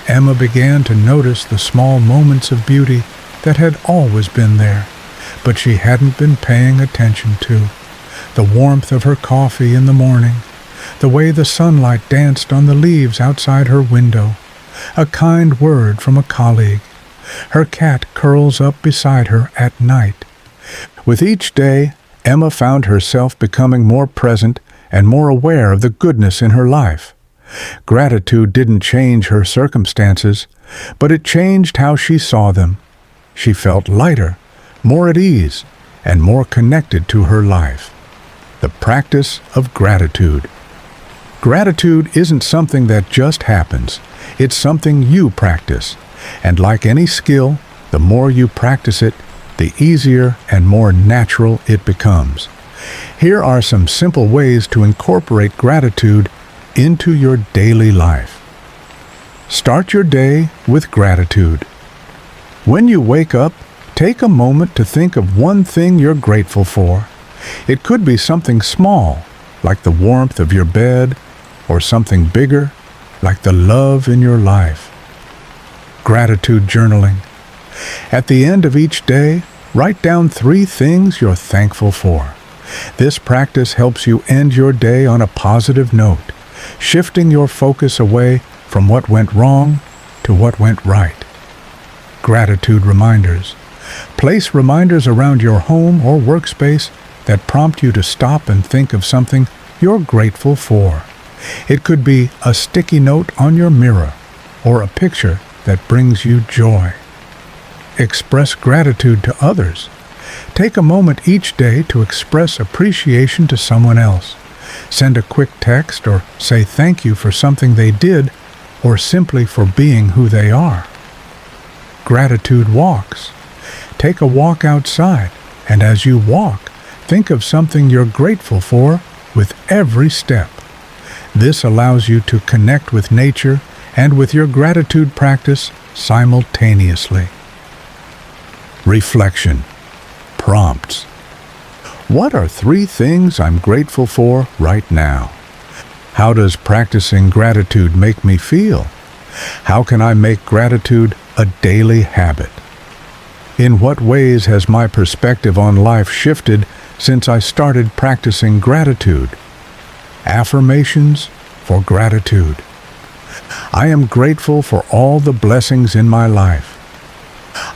Emma began to notice the small moments of beauty that had always been there, but she hadn't been paying attention to. The warmth of her coffee in the morning, the way the sunlight danced on the leaves outside her window, a kind word from a colleague. Her cat curls up beside her at night. With each day, Emma found herself becoming more present and more aware of the goodness in her life. Gratitude didn't change her circumstances, but it changed how she saw them. She felt lighter, more at ease, and more connected to her life. The practice of gratitude. Gratitude isn't something that just happens. It's something you practice. And like any skill, the more you practice it, the easier and more natural it becomes. Here are some simple ways to incorporate gratitude into your daily life. Start your day with gratitude. When you wake up, take a moment to think of one thing you're grateful for. It could be something small, like the warmth of your bed, or something bigger, like the love in your life. Gratitude journaling. At the end of each day, write down 3 things you're thankful for. This practice helps you end your day on a positive note, shifting your focus away from what went wrong to what went right. Gratitude reminders. Place reminders around your home or workspace that prompt you to stop and think of something you're grateful for. It could be a sticky note on your mirror or a picture that brings you joy. Express gratitude to others. Take a moment each day to express appreciation to someone else. Send a quick text or say thank you for something they did or simply for being who they are. Gratitude walks. Take a walk outside, and as you walk, think of something you're grateful for with every step. This allows you to connect with nature and with your gratitude practice simultaneously. Reflection. Prompts. What are 3 things I'm grateful for right now? How does practicing gratitude make me feel? How can I make gratitude a daily habit? In what ways has my perspective on life shifted since I started practicing gratitude? Affirmations for gratitude. I am grateful for all the blessings in my life.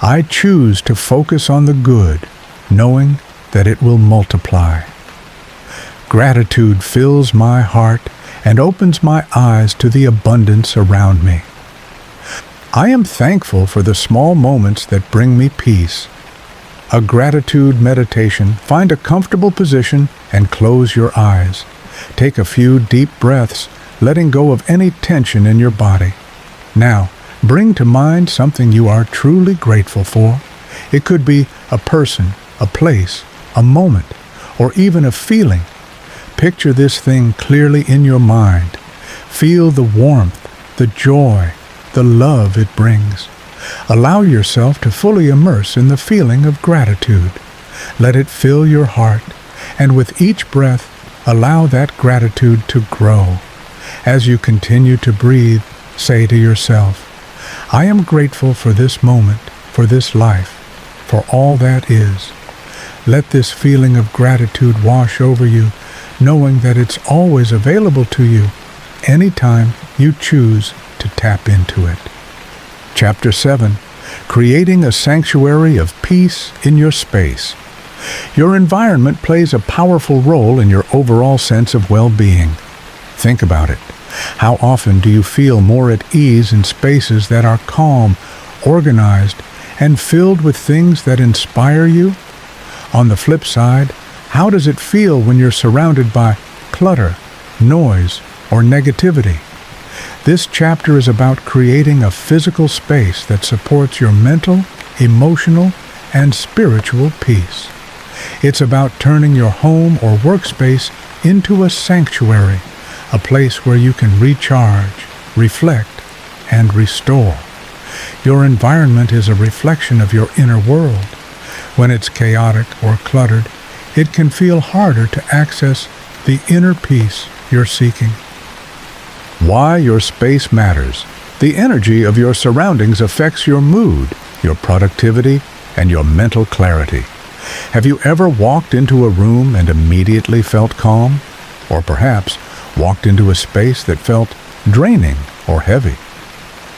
I choose to focus on the good, knowing that it will multiply. Gratitude fills my heart and opens my eyes to the abundance around me. I am thankful for the small moments that bring me peace. A gratitude meditation. Find a comfortable position and close your eyes. Take a few deep breaths, letting go of any tension in your body. Now, bring to mind something you are truly grateful for. It could be a person, a place, a moment, or even a feeling. Picture this thing clearly in your mind. Feel the warmth, the joy, the love it brings. Allow yourself to fully immerse in the feeling of gratitude. Let it fill your heart, and with each breath, allow that gratitude to grow. As you continue to breathe, say to yourself, I am grateful for this moment, for this life, for all that is. Let this feeling of gratitude wash over you, knowing that it's always available to you anytime you choose to tap into it. Chapter 7. Creating a sanctuary of peace in your space. Your environment plays a powerful role in your overall sense of well-being. Think about it. How often do you feel more at ease in spaces that are calm, organized, and filled with things that inspire you? On the flip side, how does it feel when you're surrounded by clutter, noise, or negativity? This chapter is about creating a physical space that supports your mental, emotional, and spiritual peace. It's about turning your home or workspace into a sanctuary, a place where you can recharge, reflect, and restore. Your environment is a reflection of your inner world. When it's chaotic or cluttered, it can feel harder to access the inner peace you're seeking. Why your space matters. The energy of your surroundings affects your mood, your productivity, and your mental clarity. Have you ever walked into a room and immediately felt calm? Or perhaps walked into a space that felt draining or heavy?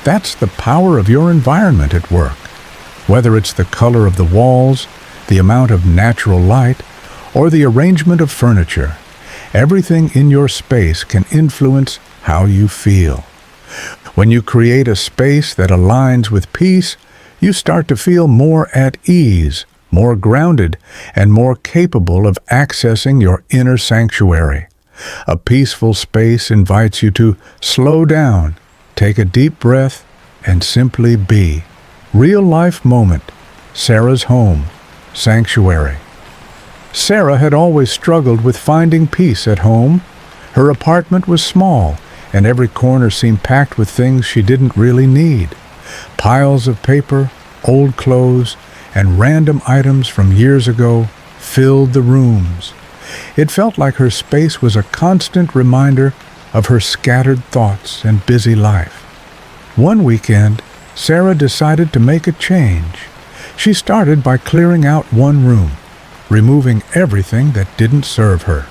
That's the power of your environment at work. Whether it's the color of the walls, the amount of natural light, or the arrangement of furniture, everything in your space can influence how you feel. When you create a space that aligns with peace, you start to feel more at ease, more grounded, and more capable of accessing your inner sanctuary. A peaceful space invites you to slow down, take a deep breath, and simply be. Real-life moment. Sarah's home. Sanctuary. Sarah had always struggled with finding peace at home. Her apartment was small, and every corner seemed packed with things she didn't really need. Piles of paper, old clothes, and random items from years ago filled the rooms. It felt like her space was a constant reminder of her scattered thoughts and busy life. One weekend, Sarah decided to make a change. She started by clearing out one room, removing everything that didn't serve her.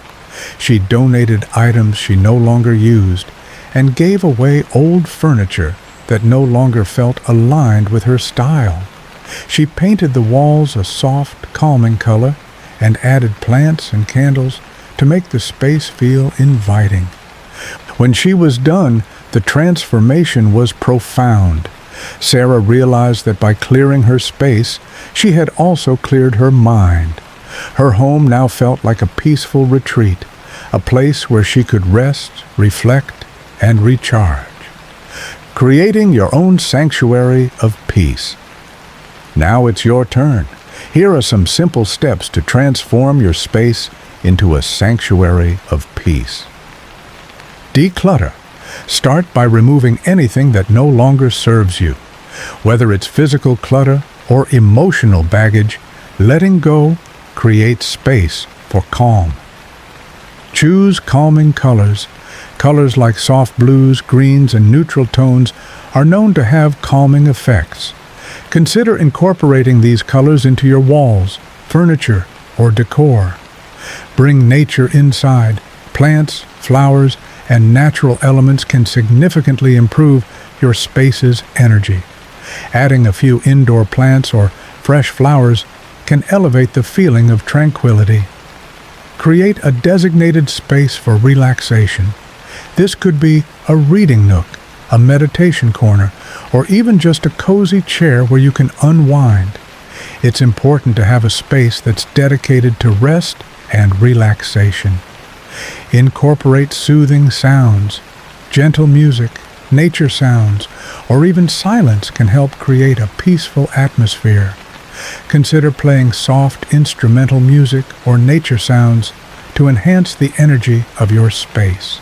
She donated items she no longer used and gave away old furniture that no longer felt aligned with her style. She painted the walls a soft, calming color and added plants and candles to make the space feel inviting. When she was done, the transformation was profound. Sarah realized that by clearing her space, she had also cleared her mind. Her home now felt like a peaceful retreat, a place where she could rest, reflect, and recharge. Creating your own sanctuary of peace. Now it's your turn. Here are some simple steps to transform your space into a sanctuary of peace. Declutter. Start by removing anything that no longer serves you. Whether it's physical clutter or emotional baggage, letting go creates space for calm. Choose calming colors. Colors like soft blues, greens, and neutral tones are known to have calming effects. Consider incorporating these colors into your walls, furniture, or decor. Bring nature inside. Plants, flowers, and natural elements can significantly improve your space's energy. Adding a few indoor plants or fresh flowers can elevate the feeling of tranquility. Create a designated space for relaxation. This could be a reading nook, a meditation corner, or even just a cozy chair where you can unwind. It's important to have a space that's dedicated to rest and relaxation. Incorporate soothing sounds. Gentle music, nature sounds, or even silence can help create a peaceful atmosphere. Consider playing soft instrumental music or nature sounds to enhance the energy of your space.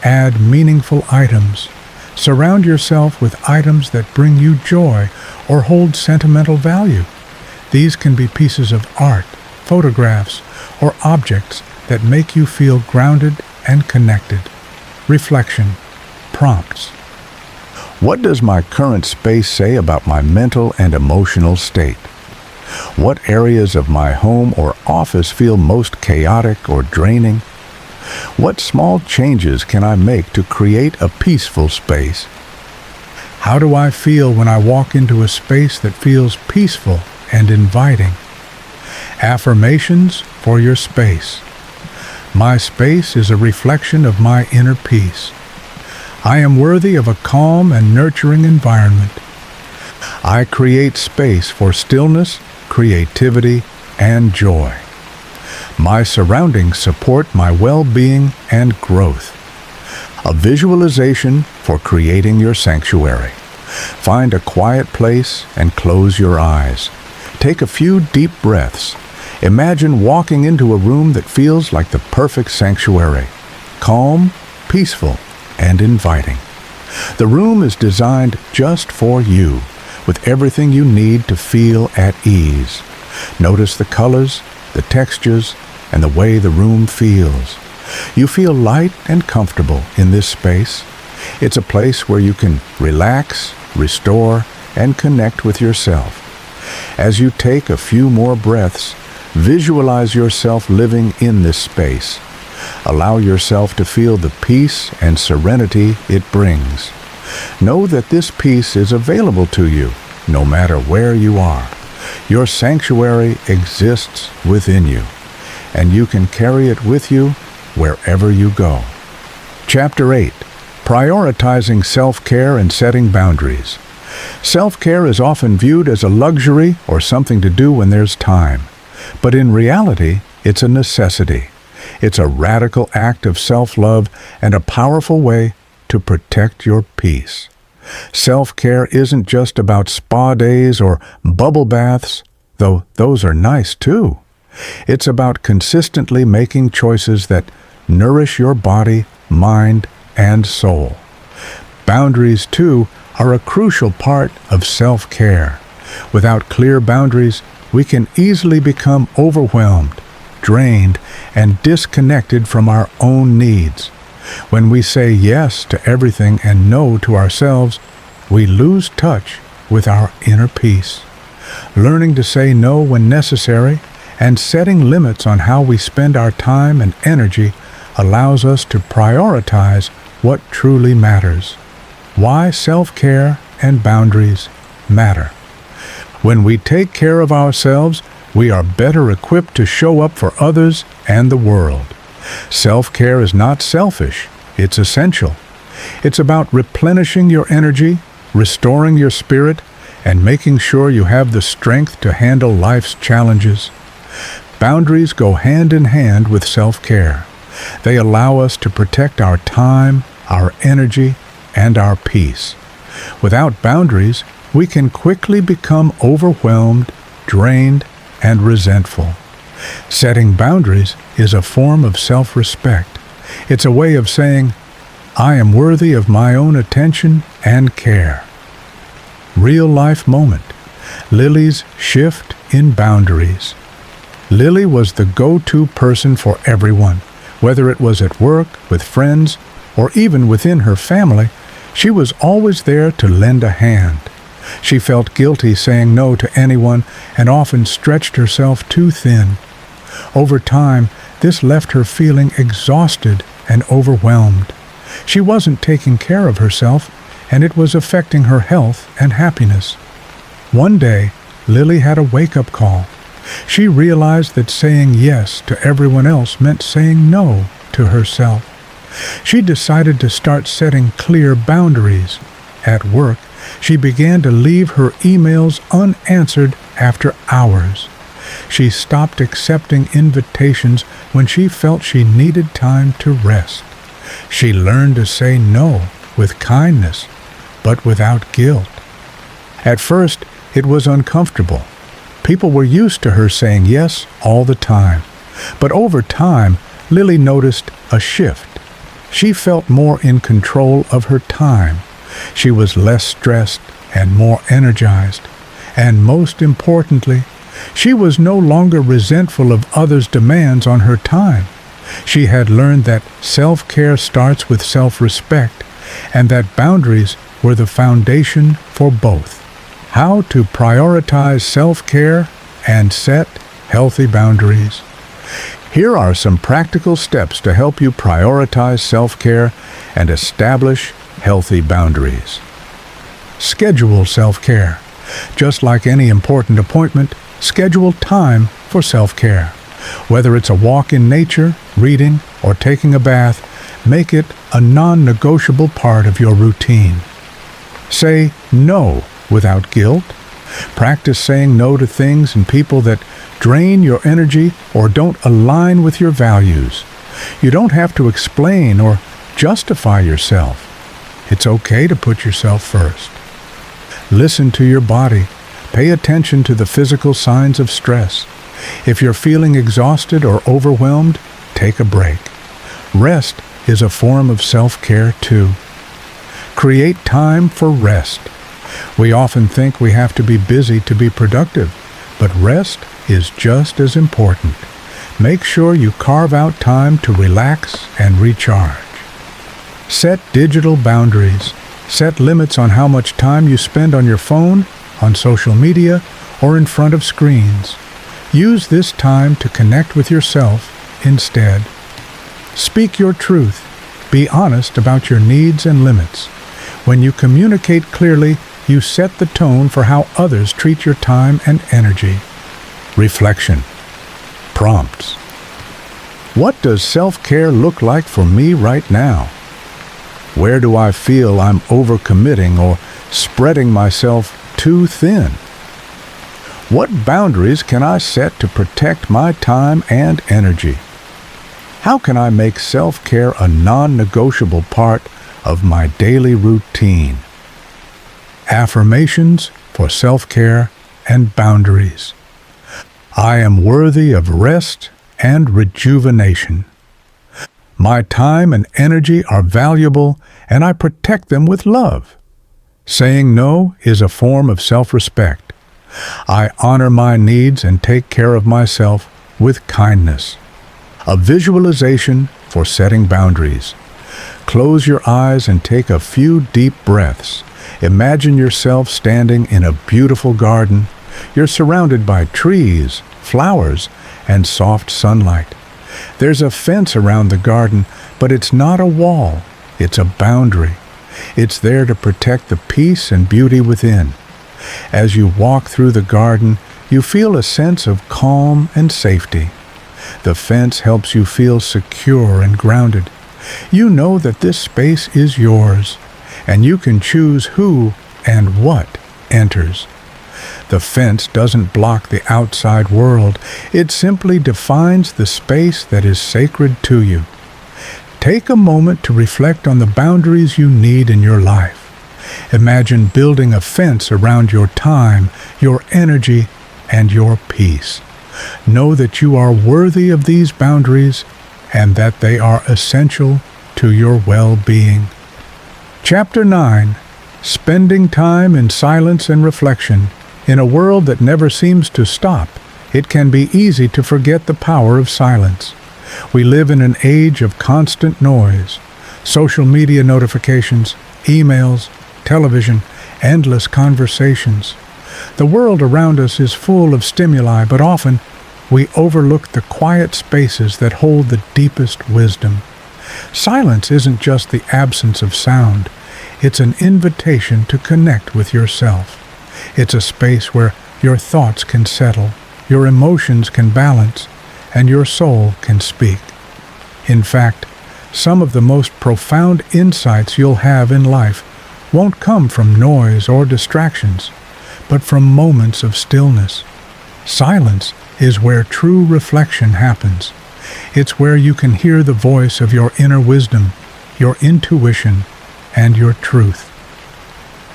Add meaningful items. Surround yourself with items that bring you joy or hold sentimental value. These can be pieces of art, photographs, or objects that make you feel grounded and connected. Reflection. Prompts. What does my current space say about my mental and emotional state? What areas of my home or office feel most chaotic or draining? What small changes can I make to create a peaceful space? How do I feel when I walk into a space that feels peaceful and inviting? Affirmations for your space. My space is a reflection of my inner peace. I am worthy of a calm and nurturing environment. I create space for stillness, creativity, and joy. My surroundings support my well-being and growth. A visualization for creating your sanctuary. Find a quiet place and close your eyes. Take a few deep breaths. Imagine walking into a room that feels like the perfect sanctuary. Calm, peaceful, and inviting. The room is designed just for you, with everything you need to feel at ease. Notice the colors, the textures, and the way the room feels. You feel light and comfortable in this space. It's a place where you can relax, restore, and connect with yourself. As you take a few more breaths, visualize yourself living in this space. Allow yourself to feel the peace and serenity it brings. Know that this peace is available to you, no matter where you are. Your sanctuary exists within you, and you can carry it with you wherever you go. Chapter 8. Prioritizing self-care and setting boundaries. Self-care is often viewed as a luxury or something to do when there's time. But in reality, it's a necessity. It's a radical act of self-love and a powerful way to protect your peace. Self-care isn't just about spa days or bubble baths, though those are nice too. It's about consistently making choices that nourish your body, mind, and soul. Boundaries, too, are a crucial part of self-care. Without clear boundaries, we can easily become overwhelmed, drained, and disconnected from our own needs. When we say yes to everything and no to ourselves, we lose touch with our inner peace. Learning to say no when necessary and setting limits on how we spend our time and energy allows us to prioritize what truly matters. why self-care and boundaries matter. When we take care of ourselves, we are better equipped to show up for others and the world. Self-care is not selfish, it's essential. It's about replenishing your energy, restoring your spirit, and making sure you have the strength to handle life's challenges. Boundaries go hand in hand with self-care. They allow us to protect our time, our energy, and our peace. Without boundaries, we can quickly become overwhelmed, drained, and resentful. Setting boundaries is a form of self-respect. It's a way of saying, I am worthy of my own attention and care. Real-life moment. Lily's shift in boundaries. Lily was the go-to person for everyone. Whether it was at work, with friends, or even within her family, she was always there to lend a hand. She felt guilty saying no to anyone and often stretched herself too thin. Over time, this left her feeling exhausted and overwhelmed. She wasn't taking care of herself, and it was affecting her health and happiness. One day, Lily had a wake-up call. She realized that saying yes to everyone else meant saying no to herself. She decided to start setting clear boundaries. At work, she began to leave her emails unanswered after hours. She stopped accepting invitations when she felt she needed time to rest. She learned to say no with kindness, but without guilt. At first, it was uncomfortable. People were used to her saying yes all the time. But over time, Lily noticed a shift. She felt more in control of her time. She was less stressed and more energized. And most importantly, she was no longer resentful of others' demands on her time. She had learned that self-care starts with self-respect, and that boundaries were the foundation for both. How to prioritize self-care and set healthy boundaries. Here are some practical steps to help you prioritize self-care and establish healthy boundaries. Schedule self-care. Just like any important appointment, schedule time for self-care. Whether it's a walk in nature, reading, or taking a bath, make it a non-negotiable part of your routine. Say no without guilt. Practice saying no to things and people that drain your energy or don't align with your values. You don't have to explain or justify yourself. It's okay to put yourself first. Listen to your body. Pay attention to the physical signs of stress. If you're feeling exhausted or overwhelmed, take a break. Rest is a form of self-care too. Create time for rest. We often think we have to be busy to be productive, but rest is just as important. Make sure you carve out time to relax and recharge. Set digital boundaries. Set limits on how much time you spend on your phone, on social media, or in front of screens. Use this time to connect with yourself instead. Speak your truth. Be honest about your needs and limits. When you communicate clearly, you set the tone for how others treat your time and energy. Reflection. Prompts. What does self-care look like for me right now? Where do I feel I'm overcommitting or spreading myself too thin? What boundaries can I set to protect my time and energy? How can I make self-care a non-negotiable part of my daily routine? Affirmations for self-care and boundaries. I am worthy of rest and rejuvenation. My time and energy are valuable, and I protect them with love. Saying no is a form of self-respect. I honor my needs and take care of myself with kindness. A visualization for setting boundaries. Close your eyes and take a few deep breaths. Imagine yourself standing in a beautiful garden. You're surrounded by trees, flowers, and soft sunlight. There's a fence around the garden, but it's not a wall. It's a boundary. It's there to protect the peace and beauty within. As you walk through the garden, you feel a sense of calm and safety. The fence helps you feel secure and grounded. You know that this space is yours, and you can choose who and what enters. The fence doesn't block the outside world. It simply defines the space that is sacred to you. Take a moment to reflect on the boundaries you need in your life. Imagine building a fence around your time, your energy, and your peace. Know that you are worthy of these boundaries and that they are essential to your well-being. Chapter 9. Spending time in silence and reflection. In a world that never seems to stop, it can be easy to forget the power of silence. We live in an age of constant noise. Social media notifications, emails, television, endless conversations. The world around us is full of stimuli, but often we overlook the quiet spaces that hold the deepest wisdom. Silence isn't just the absence of sound. It's an invitation to connect with yourself. It's a space where your thoughts can settle, your emotions can balance, and your soul can speak. In fact, some of the most profound insights you'll have in life won't come from noise or distractions, but from moments of stillness. Silence is where true reflection happens. It's where you can hear the voice of your inner wisdom, your intuition, and your truth.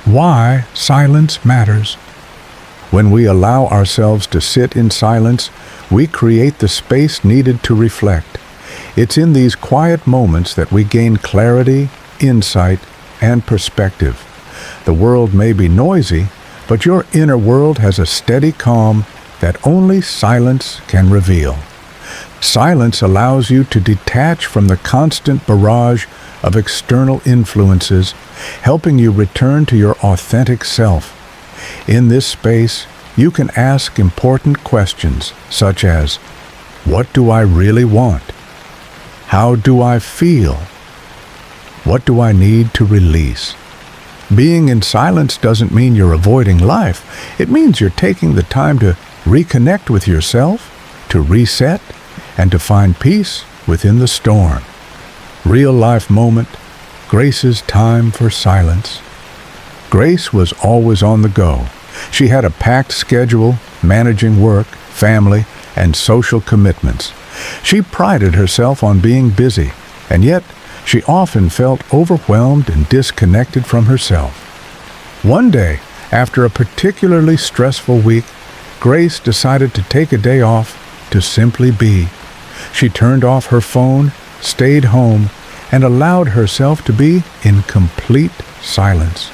Why silence matters. When we allow ourselves to sit in silence, we create the space needed to reflect. It's in these quiet moments that we gain clarity, insight, and perspective. The world may be noisy, but your inner world has a steady calm that only silence can reveal. Silence allows you to detach from the constant barrage of external influences, helping you return to your authentic self. In this space, you can ask important questions such as, what do I really want? How do I feel? What do I need to release? Being in silence doesn't mean you're avoiding life. It means you're taking the time to reconnect with yourself, to reset, and to find peace within the storm. Real-life moment, Grace's time for silence. Grace was always on the go. She had a packed schedule, managing work, family, and social commitments. She prided herself on being busy, and yet she often felt overwhelmed and disconnected from herself. One day, after a particularly stressful week, Grace decided to take a day off to simply be. She turned off her phone, stayed home, and allowed herself to be in complete silence.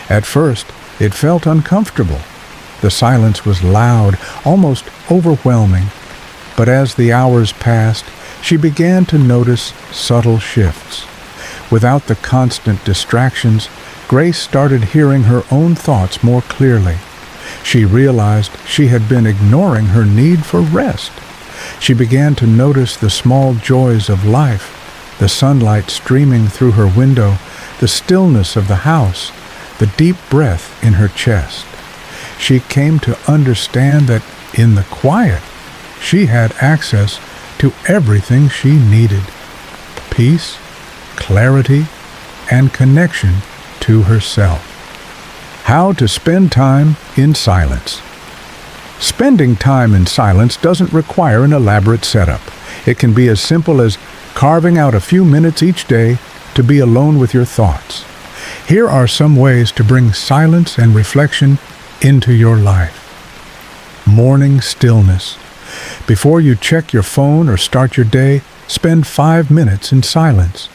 At first, it felt uncomfortable. The silence was loud, almost overwhelming. But as the hours passed, she began to notice subtle shifts. Without the constant distractions, Grace started hearing her own thoughts more clearly. She realized she had been ignoring her need for rest. She began to notice the small joys of life, the sunlight streaming through her window, the stillness of the house, the deep breath in her chest. She came to understand that in the quiet, she had access to everything she needed: peace, clarity, and connection to herself. How to spend time in silence. Spending time in silence doesn't require an elaborate setup. It can be as simple as carving out a few minutes each day to be alone with your thoughts. Here are some ways to bring silence and reflection into your life. Morning stillness. Before you check your phone or start your day, spend 5 minutes in silence.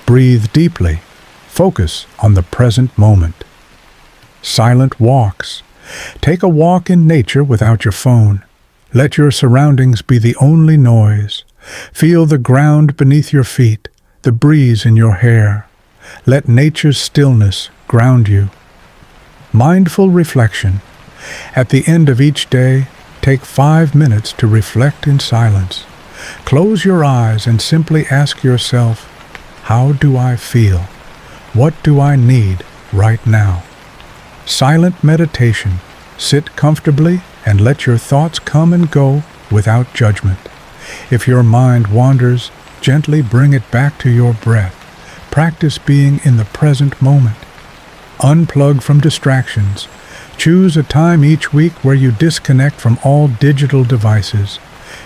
Breathe deeply. Focus on the present moment. Silent walks. Take a walk in nature without your phone. Let your surroundings be the only noise. Feel the ground beneath your feet, the breeze in your hair. Let nature's stillness ground you. Mindful reflection. At the end of each day, take 5 minutes to reflect in silence. Close your eyes and simply ask yourself, how do I feel? What do I need right now? Silent meditation. Sit comfortably and let your thoughts come and go without judgment. If your mind wanders, gently bring it back to your breath. Practice being in the present moment. Unplug from distractions. Choose a time each week where you disconnect from all digital devices.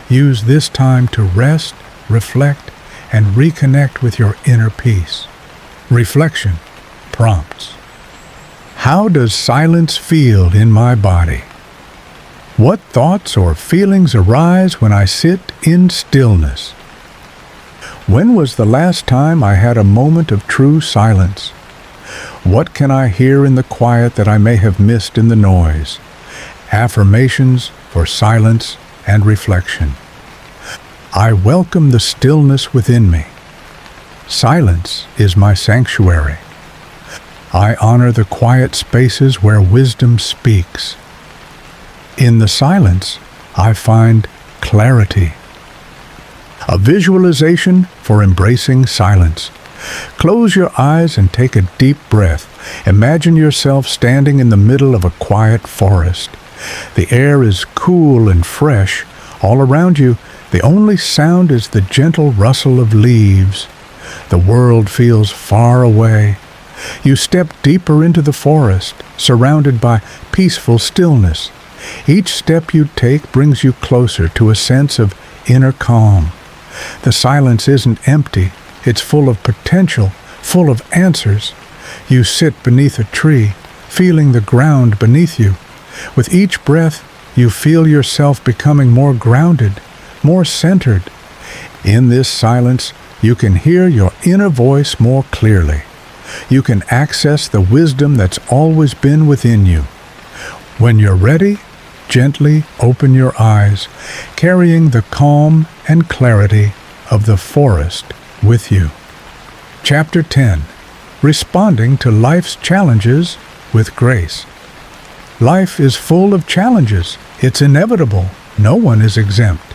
Use this time to rest, reflect, and reconnect with your inner peace. Reflection. Prompts. How does silence feel in my body? What thoughts or feelings arise when I sit in stillness? When was the last time I had a moment of true silence? What can I hear in the quiet that I may have missed in the noise? Affirmations for silence and reflection. I welcome the stillness within me. Silence is my sanctuary. I honor the quiet spaces where wisdom speaks. In the silence, I find clarity. A visualization for embracing silence. Close your eyes and take a deep breath. Imagine yourself standing in the middle of a quiet forest. The air is cool and fresh. All around you, the only sound is the gentle rustle of leaves. The world feels far away. You step deeper into the forest, surrounded by peaceful stillness. Each step you take brings you closer to a sense of inner calm. The silence isn't empty. It's full of potential, full of answers. You sit beneath a tree, feeling the ground beneath you. With each breath, you feel yourself becoming more grounded, more centered. In this silence, you can hear your inner voice more clearly. You can access the wisdom that's always been within you. When you're ready, gently open your eyes, carrying the calm and clarity of the forest with you. Chapter 10. Responding to life's challenges with grace. Life is full of challenges. It's inevitable. No one is exempt.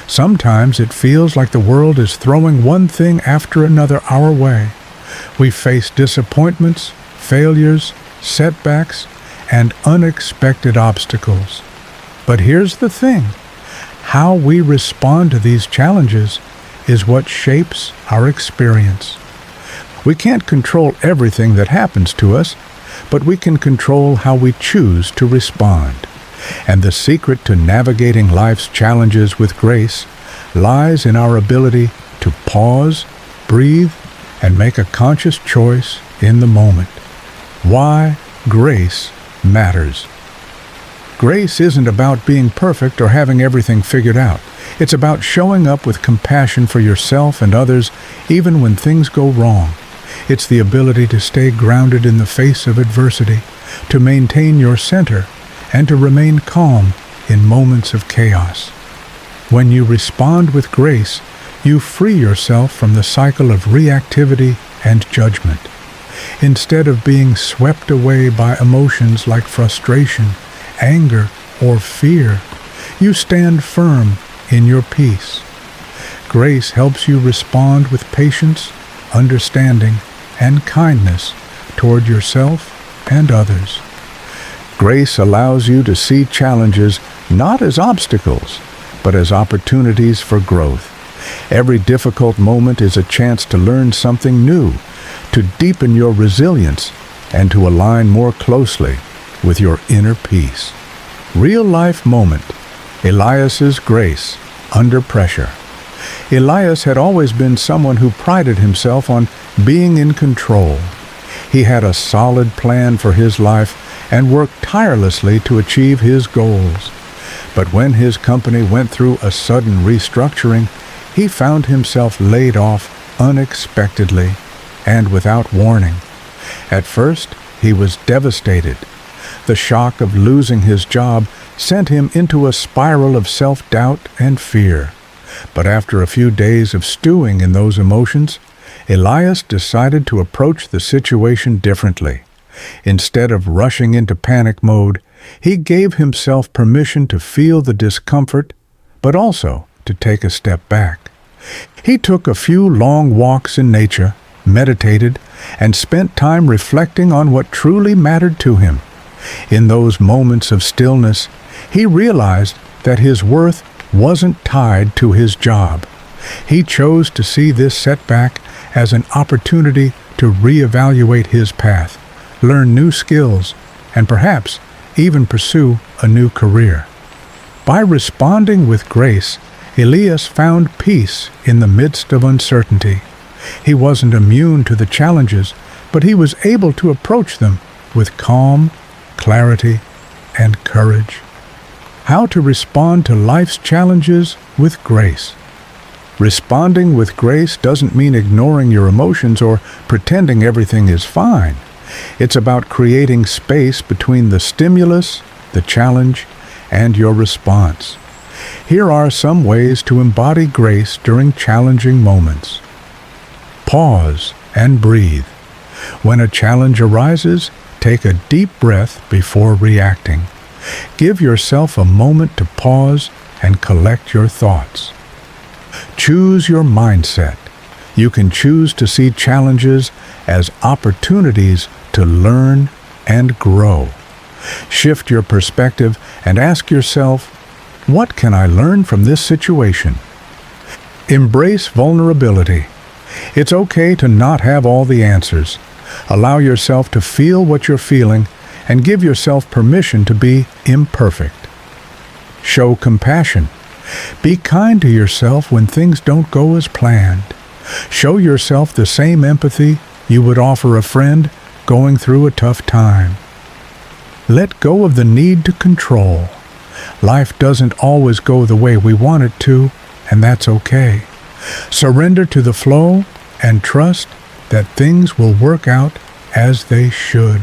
Sometimes it feels like the world is throwing one thing after another our way. We face disappointments, failures, setbacks, and unexpected obstacles. But here's the thing. How we respond to these challenges is what shapes our experience. We can't control everything that happens to us, but we can control how we choose to respond. And the secret to navigating life's challenges with grace lies in our ability to pause, breathe, and make a conscious choice in the moment. Why grace matters. Grace isn't about being perfect or having everything figured out. It's about showing up with compassion for yourself and others even when things go wrong. It's the ability to stay grounded in the face of adversity, to maintain your center, and to remain calm in moments of chaos. When you respond with grace, you free yourself from the cycle of reactivity and judgment. Instead of being swept away by emotions like frustration, anger, or fear, you stand firm in your peace. Grace helps you respond with patience, understanding, and kindness toward yourself and others. Grace allows you to see challenges not as obstacles, but as opportunities for growth. Every difficult moment is a chance to learn something new, to deepen your resilience, and to align more closely with your inner peace. Real-life moment. Elias's grace under pressure. Elias had always been someone who prided himself on being in control. He had a solid plan for his life and worked tirelessly to achieve his goals. But when his company went through a sudden restructuring, he found himself laid off unexpectedly and without warning. At first, he was devastated. The shock of losing his job sent him into a spiral of self-doubt and fear. But after a few days of stewing in those emotions, Elias decided to approach the situation differently. Instead of rushing into panic mode, he gave himself permission to feel the discomfort, but also to take a step back. He took a few long walks in nature, meditated, and spent time reflecting on what truly mattered to him. In those moments of stillness, he realized that his worth wasn't tied to his job. He chose to see this setback as an opportunity to reevaluate his path, learn new skills, and perhaps even pursue a new career. By responding with grace, Elias found peace in the midst of uncertainty. He wasn't immune to the challenges, but he was able to approach them with calm, clarity, and courage. How to respond to life's challenges with grace. Responding with grace doesn't mean ignoring your emotions or pretending everything is fine. It's about creating space between the stimulus, the challenge, and your response. Here are some ways to embody grace during challenging moments. Pause and breathe. When a challenge arises, take a deep breath before reacting. Give yourself a moment to pause and collect your thoughts. Choose your mindset. You can choose to see challenges as opportunities to learn and grow. Shift your perspective and ask yourself, what can I learn from this situation? Embrace vulnerability. It's okay to not have all the answers. Allow yourself to feel what you're feeling and give yourself permission to be imperfect. Show compassion. Be kind to yourself when things don't go as planned. Show yourself the same empathy you would offer a friend going through a tough time. Let go of the need to control. Life doesn't always go the way we want it to, and that's okay. Surrender to the flow and trust that things will work out as they should.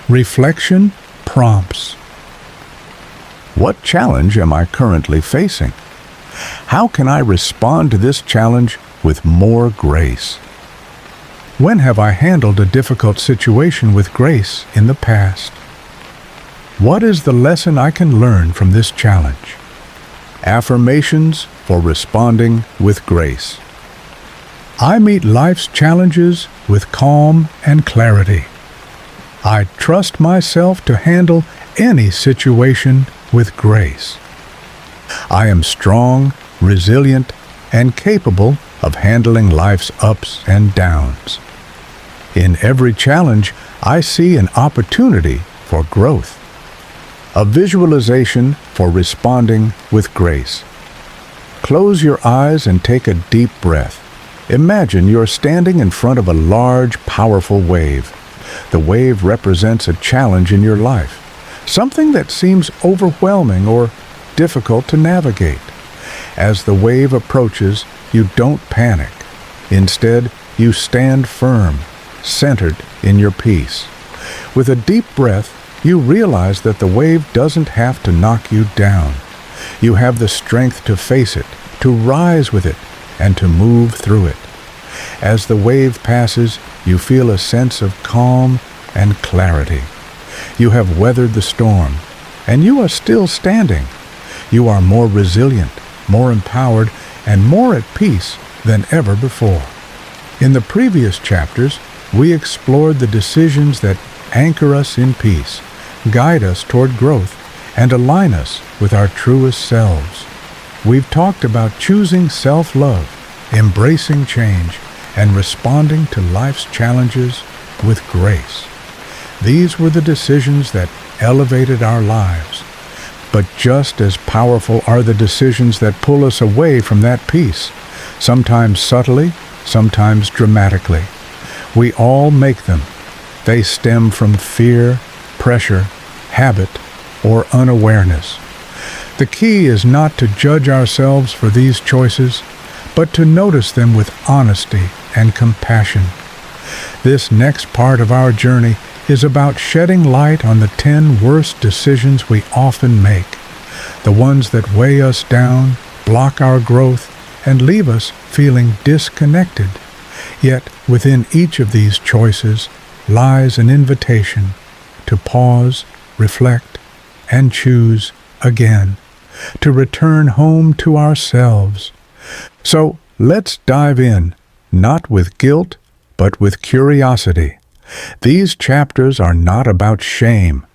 Reflection prompts. What challenge am I currently facing? How can I respond to this challenge with more grace? When have I handled a difficult situation with grace in the past? What is the lesson I can learn from this challenge? Affirmations for responding with grace. I meet life's challenges with calm and clarity. I trust myself to handle any situation with grace. I am strong, resilient, and capable of handling life's ups and downs. In every challenge, I see an opportunity for growth. A visualization for responding with grace. Close your eyes and take a deep breath. Imagine you're standing in front of a large, powerful wave. The wave represents a challenge in your life, something that seems overwhelming or difficult to navigate. As the wave approaches, you don't panic. Instead, you stand firm, centered in your peace. With a deep breath, you realize that the wave doesn't have to knock you down. You have the strength to face it, to rise with it, and to move through it. As the wave passes, you feel a sense of calm and clarity. You have weathered the storm, and you are still standing. You are more resilient, more empowered, and more at peace than ever before. In the previous chapters, we explored the decisions that anchor us in peace, guide us toward growth, and align us with our truest selves. We've talked about choosing self-love, embracing change, and responding to life's challenges with grace. These were the decisions that elevated our lives. But just as powerful are the decisions that pull us away from that peace, sometimes subtly, sometimes dramatically. We all make them. They stem from fear, pressure, habit, or unawareness. The key is not to judge ourselves for these choices, but to notice them with honesty and compassion. This next part of our journey is about shedding light on the 10 worst decisions we often make, the ones that weigh us down, block our growth, and leave us feeling disconnected. Yet within each of these choices lies an invitation to pause, reflect, and choose again, to return home to ourselves. So let's dive in, not with guilt, but with curiosity. These chapters are not about shame.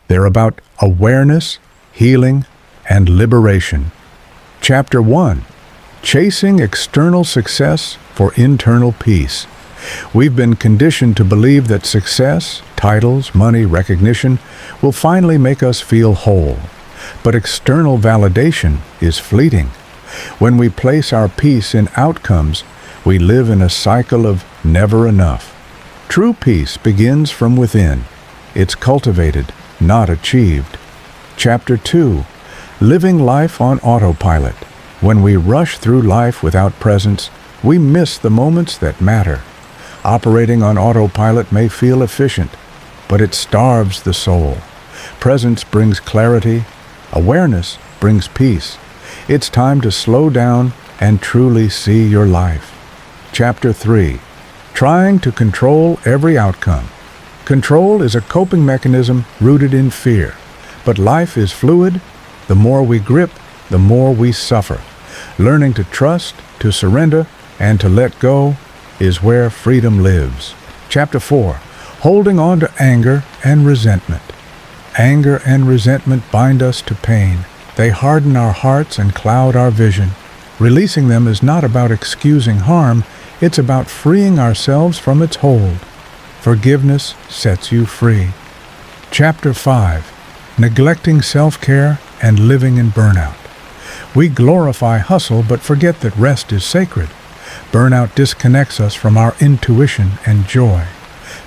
They're about awareness, healing, and liberation. Chapter 1. Chasing external success for internal peace. We've been conditioned to believe that success, titles, money, recognition will finally make us feel whole. But external validation is fleeting. When we place our peace in outcomes, we live in a cycle of never enough. True peace begins from within. It's cultivated, not achieved. Chapter 2. Living life on autopilot. When we rush through life without presence, we miss the moments that matter. Operating on autopilot may feel efficient, but it starves the soul. Presence brings clarity. Awareness brings peace. It's time to slow down and truly see your life. Chapter 3. Trying to control every outcome. Control is a coping mechanism rooted in fear. But life is fluid. The more we grip, the more we suffer. Learning to trust, to surrender, and to let go is where freedom lives. Chapter 4. Holding on to anger and resentment. Anger and resentment bind us to pain. They harden our hearts and cloud our vision. Releasing them is not about excusing harm, it's about freeing ourselves from its hold. Forgiveness sets you free. Chapter 5. Neglecting self-care and living in burnout. We glorify hustle but forget that rest is sacred. Burnout disconnects us from our intuition and joy.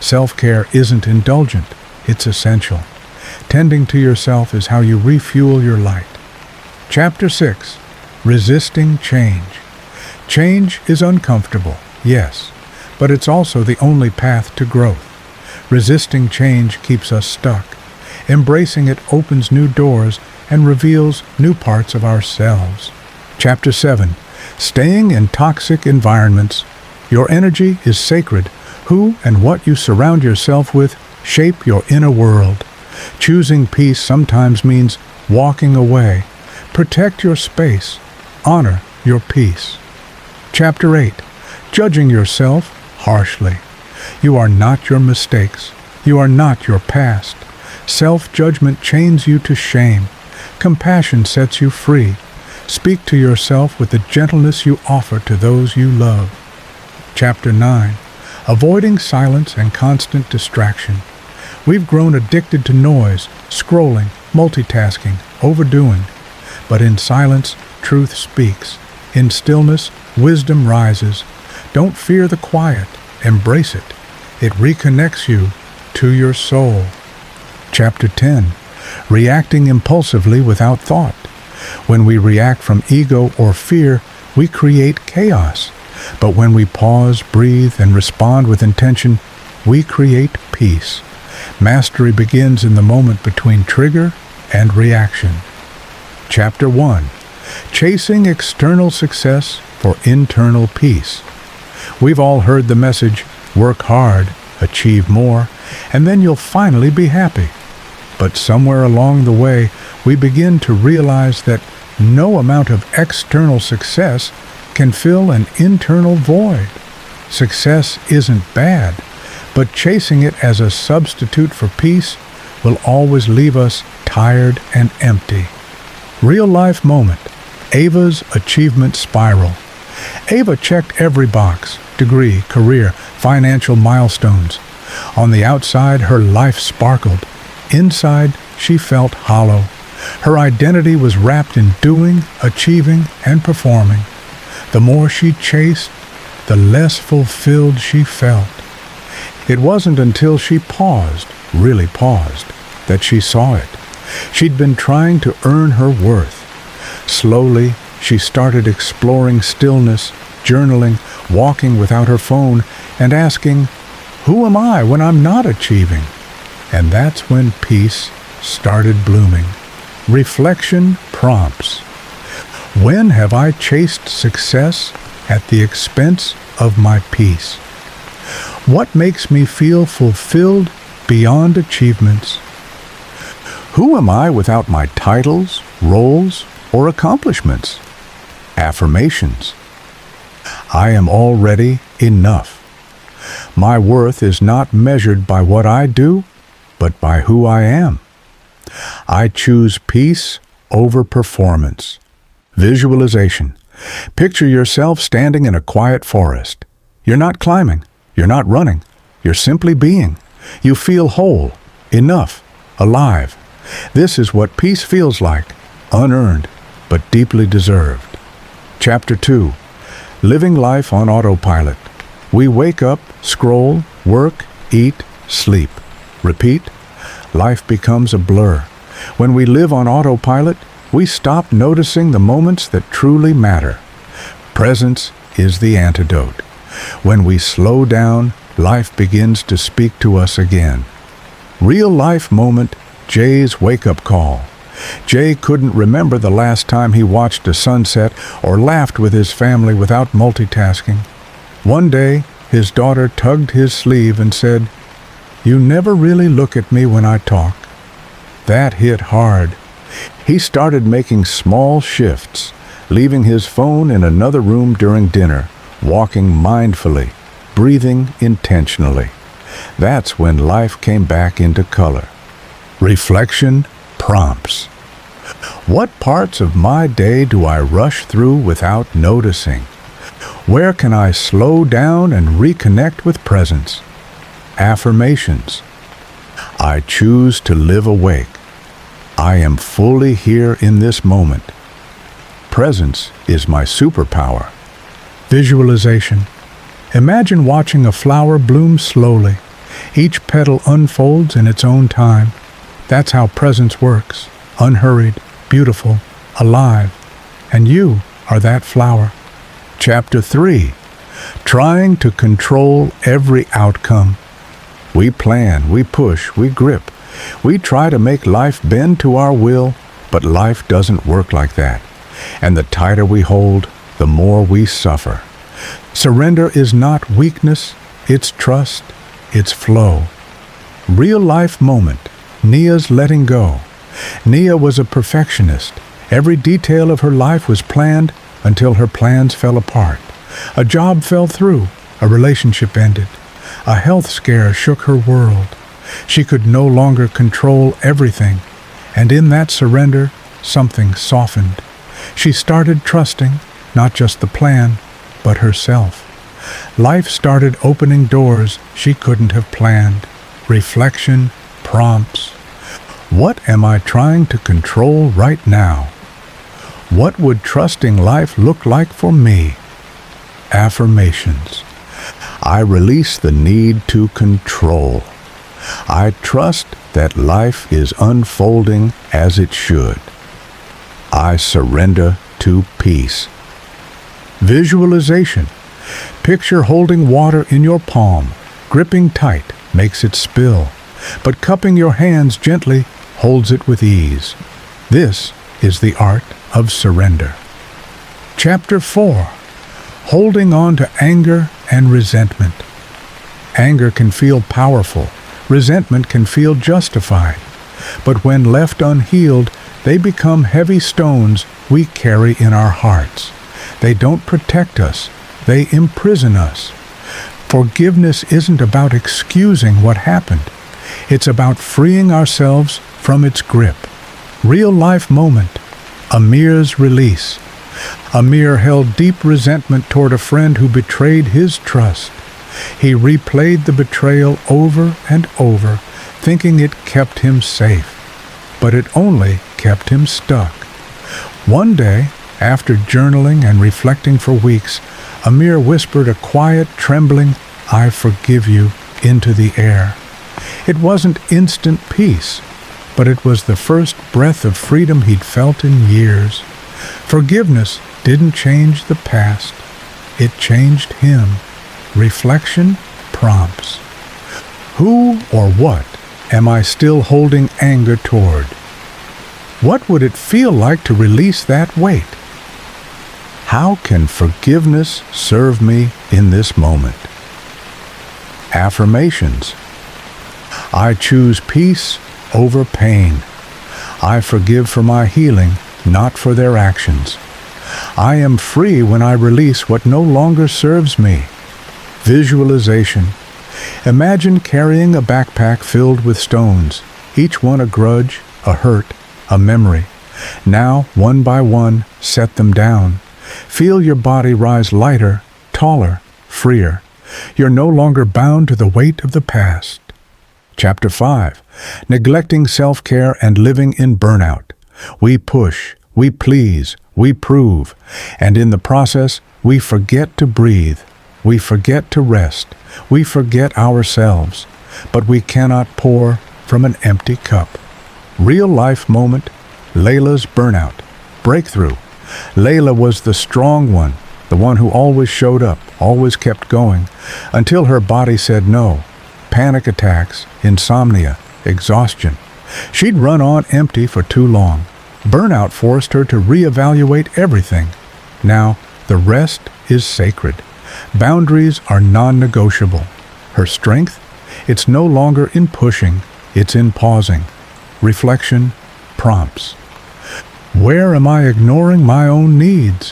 Self-care isn't indulgent, it's essential. Tending to yourself is how you refuel your light. Chapter 6. Resisting change. Change is uncomfortable, yes, but it's also the only path to growth. Resisting change keeps us stuck. Embracing it opens new doors and reveals new parts of ourselves. Chapter 7. Staying in toxic environments. Your energy is sacred. Who and what you surround yourself with shape your inner world. Choosing peace sometimes means walking away. Protect your space. Honor your peace. Chapter 8. Judging yourself harshly. You are not your mistakes. You are not your past. Self-judgment chains you to shame. Compassion sets you free. Speak to yourself with the gentleness you offer to those you love. Chapter 9. Avoiding silence and constant distraction. We've grown addicted to noise, scrolling, multitasking, overdoing. But in silence, truth speaks. In stillness, wisdom rises. Don't fear the quiet. Embrace it. It reconnects you to your soul. Chapter 10. Reacting impulsively without thought. When we react from ego or fear, we create chaos. But when we pause, breathe, and respond with intention, we create peace. Mastery begins in the moment between trigger and reaction. Chapter 1. Chasing external success for internal peace. We've all heard the message, work hard, achieve more, and then you'll finally be happy. But somewhere along the way, we begin to realize that no amount of external success can fill an internal void. Success isn't bad, but chasing it as a substitute for peace will always leave us tired and empty. Real-life moment. Ava's achievement spiral. Ava checked every box: degree, career, financial milestones. On the outside, her life sparkled. Inside, she felt hollow. Her identity was wrapped in doing, achieving, and performing. The more she chased, the less fulfilled she felt. It wasn't until she paused, really paused, that she saw it. She'd been trying to earn her worth. Slowly, she started exploring stillness, journaling, walking without her phone, and asking, "Who am I when I'm not achieving?" And that's when peace started blooming. Reflection prompts. When have I chased success at the expense of my peace? What makes me feel fulfilled beyond achievements? Who am I without my titles, roles, or accomplishments? Affirmations. I am already enough. My worth is not measured by what I do, but by who I am. I choose peace over performance. Visualization. Picture yourself standing in a quiet forest. You're not climbing. You're not running. You're simply being. You feel whole, enough, alive. This is what peace feels like, unearned, but deeply deserved. Chapter 2. Living life on autopilot. We wake up, scroll, work, eat, sleep. Repeat. Life becomes a blur. When we live on autopilot, we stop noticing the moments that truly matter. Presence is the antidote. When we slow down, life begins to speak to us again. Real life moment, Jay's wake-up call. Jay couldn't remember the last time he watched a sunset or laughed with his family without multitasking. One day, his daughter tugged his sleeve and said, "You never really look at me when I talk." That hit hard. He started making small shifts, leaving his phone in another room during dinner, walking mindfully, breathing intentionally. That's when life came back into color. Reflection prompts. What parts of my day do I rush through without noticing? Where can I slow down and reconnect with presence? Affirmations. I choose to live awake. I am fully here in this moment. Presence is my superpower. Visualization. Imagine watching a flower bloom slowly. Each petal unfolds in its own time. That's how presence works. Unhurried, beautiful, alive. And you are that flower. Chapter 3. Trying to control every outcome. We plan, we push, we grip. We try to make life bend to our will, but life doesn't work like that. And the tighter we hold, the more we suffer. Surrender is not weakness, it's trust, it's flow. Real life moment, Nia's letting go. Nia was a perfectionist. Every detail of her life was planned until her plans fell apart. A job fell through, a relationship ended. A health scare shook her world. She could no longer control everything, and in that surrender, something softened. She started trusting, not just the plan, but herself. Life started opening doors she couldn't have planned. Reflection prompts. What am I trying to control right now? What would trusting life look like for me? Affirmations. I release the need to control. I trust that life is unfolding as it should. I surrender to peace. Visualization. Picture holding water in your palm. Gripping tight makes it spill, but cupping your hands gently holds it with ease. This is the art of surrender. Chapter 4. Holding on to anger and resentment. Anger can feel powerful. Resentment can feel justified. But when left unhealed, they become heavy stones we carry in our hearts. They don't protect us. They imprison us. Forgiveness isn't about excusing what happened. It's about freeing ourselves from its grip. Real life moment. Amir's release. Amir held deep resentment toward a friend who betrayed his trust. He replayed the betrayal over and over, thinking it kept him safe. But it only kept him stuck. One day, after journaling and reflecting for weeks, Amir whispered a quiet, trembling, "I forgive you," into the air. It wasn't instant peace, but it was the first breath of freedom he'd felt in years. Forgiveness didn't change the past. It changed him. Reflection prompts. Who or what am I still holding anger toward? What would it feel like to release that weight? How can forgiveness serve me in this moment? Affirmations. I choose peace over pain. I forgive for my healing, not for their actions. I am free when I release what no longer serves me. Visualization. Imagine carrying a backpack filled with stones, each one a grudge, a hurt, a memory. Now, one by one, set them down. Feel your body rise lighter, taller, freer. You're no longer bound to the weight of the past. Chapter 5. Neglecting self-care and living in burnout. We push, we please, we prove, and in the process, we forget to breathe. We forget to rest. We forget ourselves. But we cannot pour from an empty cup. Real-life moment, Layla's burnout. Breakthrough. Layla was the strong one, the one who always showed up, always kept going, until her body said no. Panic attacks, insomnia, exhaustion. She'd run on empty for too long. Burnout forced her to reevaluate everything. Now, the rest is sacred. Boundaries are non-negotiable. Her strength? It's no longer in pushing, it's in pausing. Reflection, prompts. Where am I ignoring my own needs?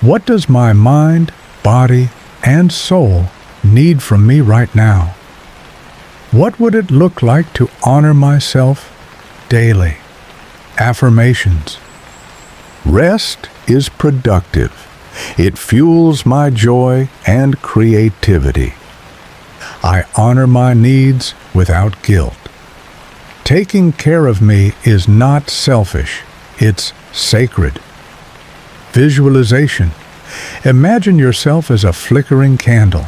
What does my mind, body, and soul need from me right now? What would it look like to honor myself daily? Affirmations. Rest is productive. It fuels my joy and creativity. I honor my needs without guilt. Taking care of me is not selfish, it's sacred. Visualization. Imagine yourself as a flickering candle.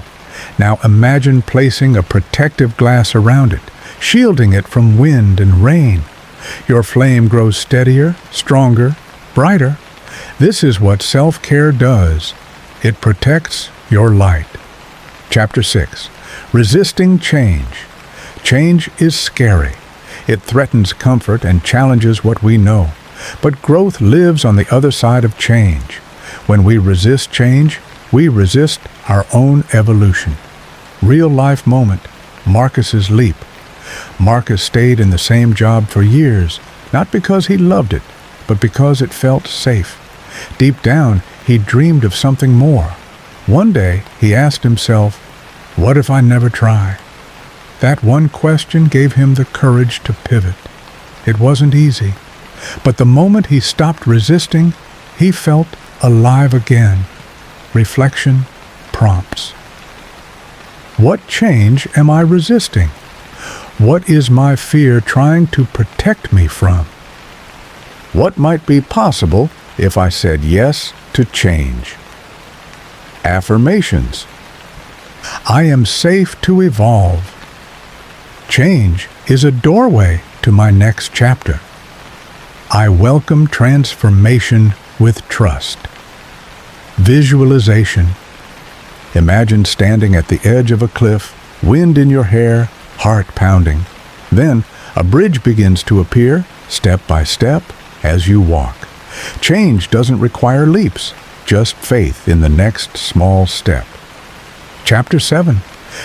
Now imagine placing a protective glass around it, shielding it from wind and rain. Your flame grows steadier, stronger, brighter. This is what self-care does. It protects your light. Chapter 6. Resisting change. Change is scary. It threatens comfort and challenges what we know. But growth lives on the other side of change. When we resist change, we resist our own evolution. Real-life moment, Marcus's leap. Marcus stayed in the same job for years, not because he loved it, but because it felt safe. Deep down, he dreamed of something more. One day, he asked himself, "What if I never try?" That one question gave him the courage to pivot. It wasn't easy, but the moment he stopped resisting, he felt alive again. Reflection, prompts. What change am I resisting? What is my fear trying to protect me from? What might be possible if I said yes to change? Affirmations. I am safe to evolve. Change is a doorway to my next chapter. I welcome transformation with trust. Visualization. Imagine standing at the edge of a cliff, wind in your hair, heart pounding. Then a bridge begins to appear, step by step, as you walk. Change doesn't require leaps, just faith in the next small step. Chapter 7.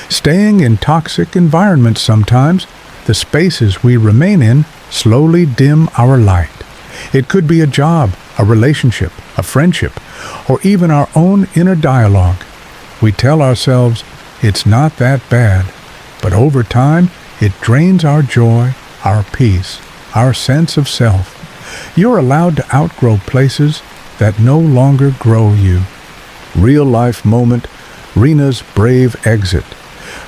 Staying in toxic environments sometimes, the spaces we remain in slowly dim our light. It could be a job, a relationship, a friendship, or even our own inner dialogue. We tell ourselves, it's not that bad, but over time, it drains our joy, our peace, our sense of self. You're allowed to outgrow places that no longer grow you. Real-life moment, Rena's brave exit.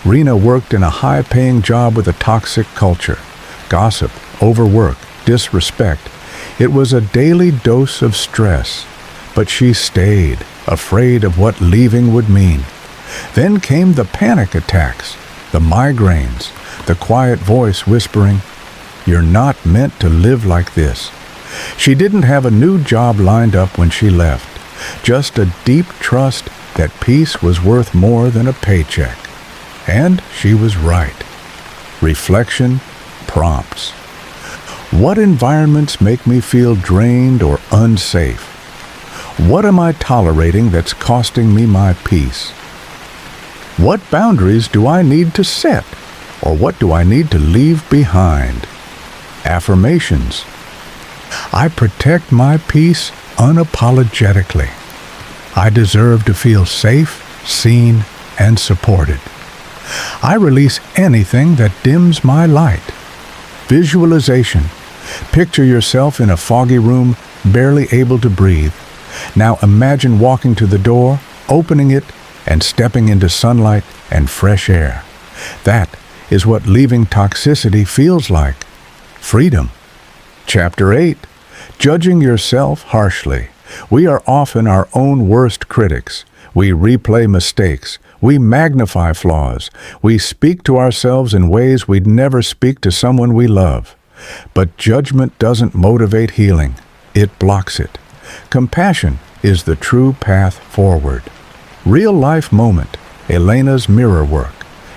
Rena worked in a high-paying job with a toxic culture. Gossip, overwork, disrespect. It was a daily dose of stress. But she stayed, afraid of what leaving would mean. Then came the panic attacks, the migraines, the quiet voice whispering, "You're not meant to live like this." She didn't have a new job lined up when she left, just a deep trust that peace was worth more than a paycheck. And she was right. Reflection, prompts. What environments make me feel drained or unsafe? What am I tolerating that's costing me my peace? What boundaries do I need to set? Or what do I need to leave behind? Affirmations. I protect my peace unapologetically. I deserve to feel safe, seen, and supported. I release anything that dims my light. Visualization. Picture yourself in a foggy room, barely able to breathe. Now imagine walking to the door, opening it, and stepping into sunlight and fresh air. That is what leaving toxicity feels like. Freedom. Chapter 8. Judging yourself harshly. We are often our own worst critics. We replay mistakes. We magnify flaws. We speak to ourselves in ways we'd never speak to someone we love. But judgment doesn't motivate healing. It blocks it. Compassion is the true path forward. Real-life moment. Elena's mirror work.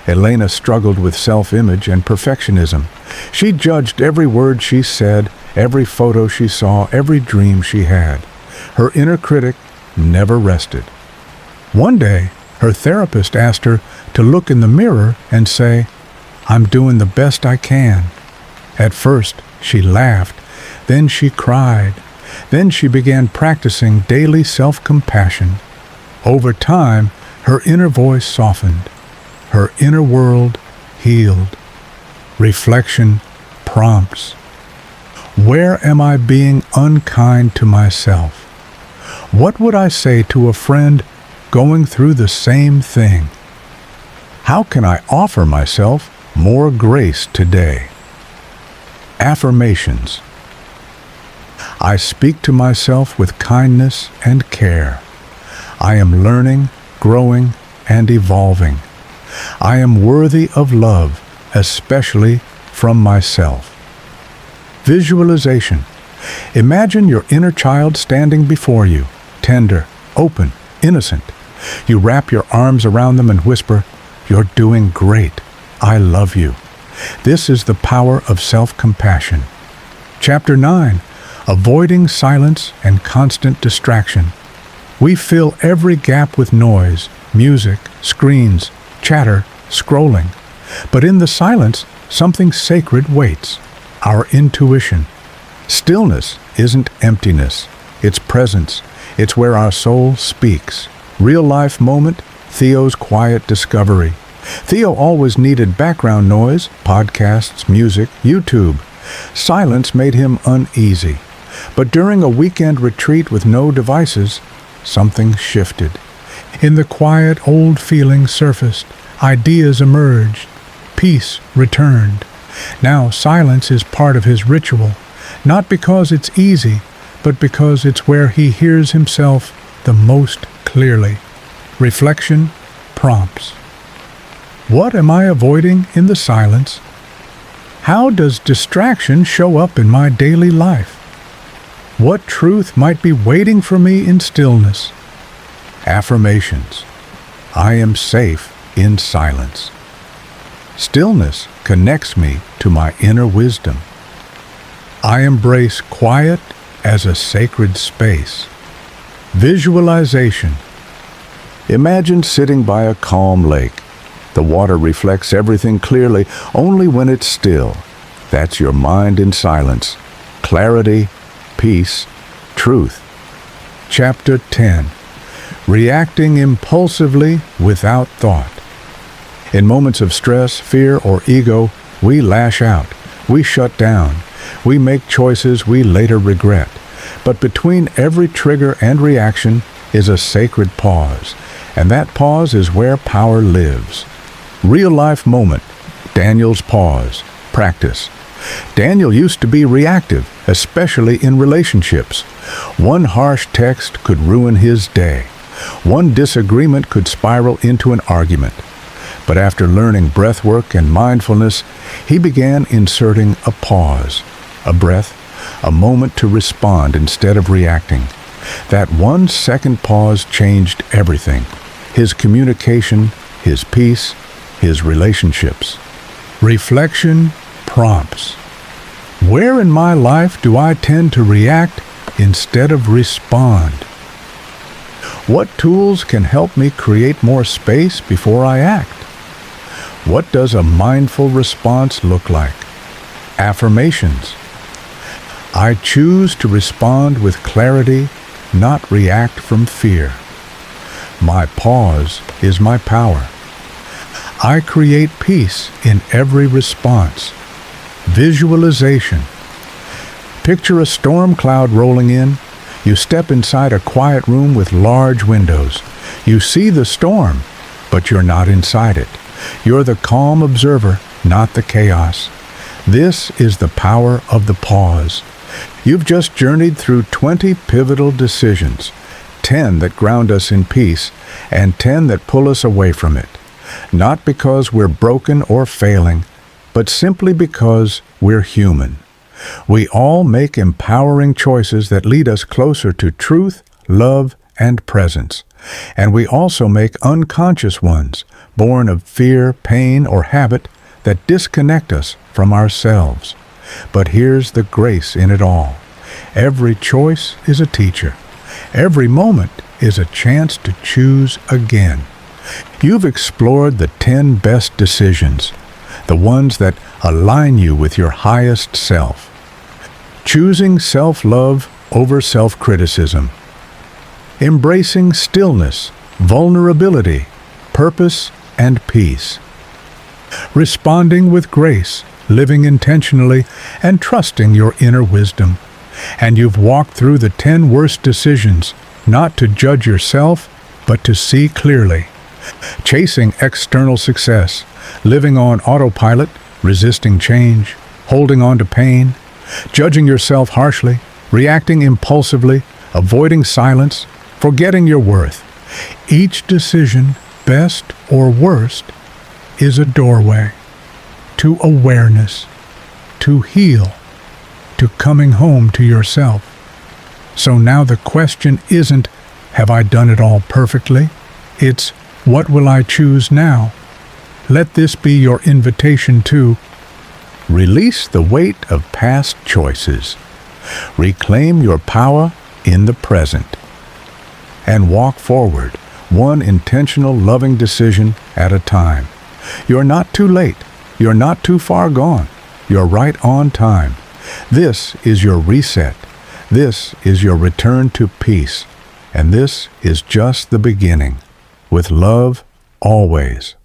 Elena struggled with self-image and perfectionism. She judged every word she said, every photo she saw, every dream she had. Her inner critic never rested. One day, her therapist asked her to look in the mirror and say, "I'm doing the best I can." At first, she laughed. Then she cried. Then she began practicing daily self-compassion. Over time, her inner voice softened. Her inner world healed. Reflection prompts. Where am I being unkind to myself? What would I say to a friend going through the same thing? How can I offer myself more grace today? Affirmations. I speak to myself with kindness and care. I am learning, growing, and evolving. I am worthy of love, especially from myself. Visualization. Imagine your inner child standing before you, tender, open, innocent. You wrap your arms around them and whisper, "You're doing great. I love you." This is the power of self-compassion. Chapter 9. Avoiding silence and constant distraction. We fill every gap with noise, music, screens, chatter, scrolling. But in the silence, something sacred waits. Our intuition. Stillness isn't emptiness. It's presence. It's where our soul speaks. Real-life moment, Theo's quiet discovery. Theo always needed background noise, podcasts, music, YouTube. Silence made him uneasy. But during a weekend retreat with no devices, something shifted. In the quiet, old feeling surfaced. Ideas emerged. Peace returned. Now silence is part of his ritual, not because it's easy, but because it's where he hears himself the most clearly. Reflection prompts. What am I avoiding in the silence? How does distraction show up in my daily life? What truth might be waiting for me in stillness? Affirmations. I am safe in silence. Stillness connects me to my inner wisdom. I embrace quiet as a sacred space. Visualization. Imagine sitting by a calm lake. The water reflects everything clearly only when it's still. That's your mind in silence. Clarity, peace, truth. Chapter 10. Reacting impulsively without thought. In moments of stress, fear, or ego, we lash out. We shut down. We make choices we later regret. But between every trigger and reaction is a sacred pause, and that pause is where power lives. Real-life moment. Daniel's pause. Practice. Daniel used to be reactive, especially in relationships. One harsh text could ruin his day. One disagreement could spiral into an argument. But after learning breathwork and mindfulness, he began inserting a pause, a breath, a moment to respond instead of reacting. That 1 second pause changed everything. His communication, his peace, his relationships. Reflection prompts. Where in my life do I tend to react instead of respond? What tools can help me create more space before I act? What does a mindful response look like? Affirmations. I choose to respond with clarity, not react from fear. My pause is my power. I create peace in every response. Visualization. Picture a storm cloud rolling in. You step inside a quiet room with large windows. You see the storm, but you're not inside it. You're the calm observer, not the chaos. This is the power of the pause. You've just journeyed through 20 pivotal decisions, 10 that ground us in peace, and 10 that pull us away from it. Not because we're broken or failing, but simply because we're human. We all make empowering choices that lead us closer to truth, love, and presence. And we also make unconscious ones, born of fear, pain, or habit, that disconnect us from ourselves. But here's the grace in it all. Every choice is a teacher. Every moment is a chance to choose again. You've explored the 10 best decisions, the ones that align you with your highest self. Choosing self-love over self-criticism. Embracing stillness, vulnerability, purpose, and peace. Responding with grace, living intentionally, and trusting your inner wisdom. And you've walked through the 10 worst decisions, not to judge yourself, but to see clearly. Chasing external success, living on autopilot, resisting change, holding on to pain, judging yourself harshly, reacting impulsively, avoiding silence, forgetting your worth. Each decision, best or worst, is a doorway to awareness, to heal, to coming home to yourself. So now the question isn't, have I done it all perfectly? It's, what will I choose now? Let this be your invitation to release the weight of past choices, reclaim your power in the present, and walk forward, one intentional, loving decision at a time. You're not too late. You're not too far gone. You're right on time. This is your reset. This is your return to peace. And this is just the beginning. With love, always.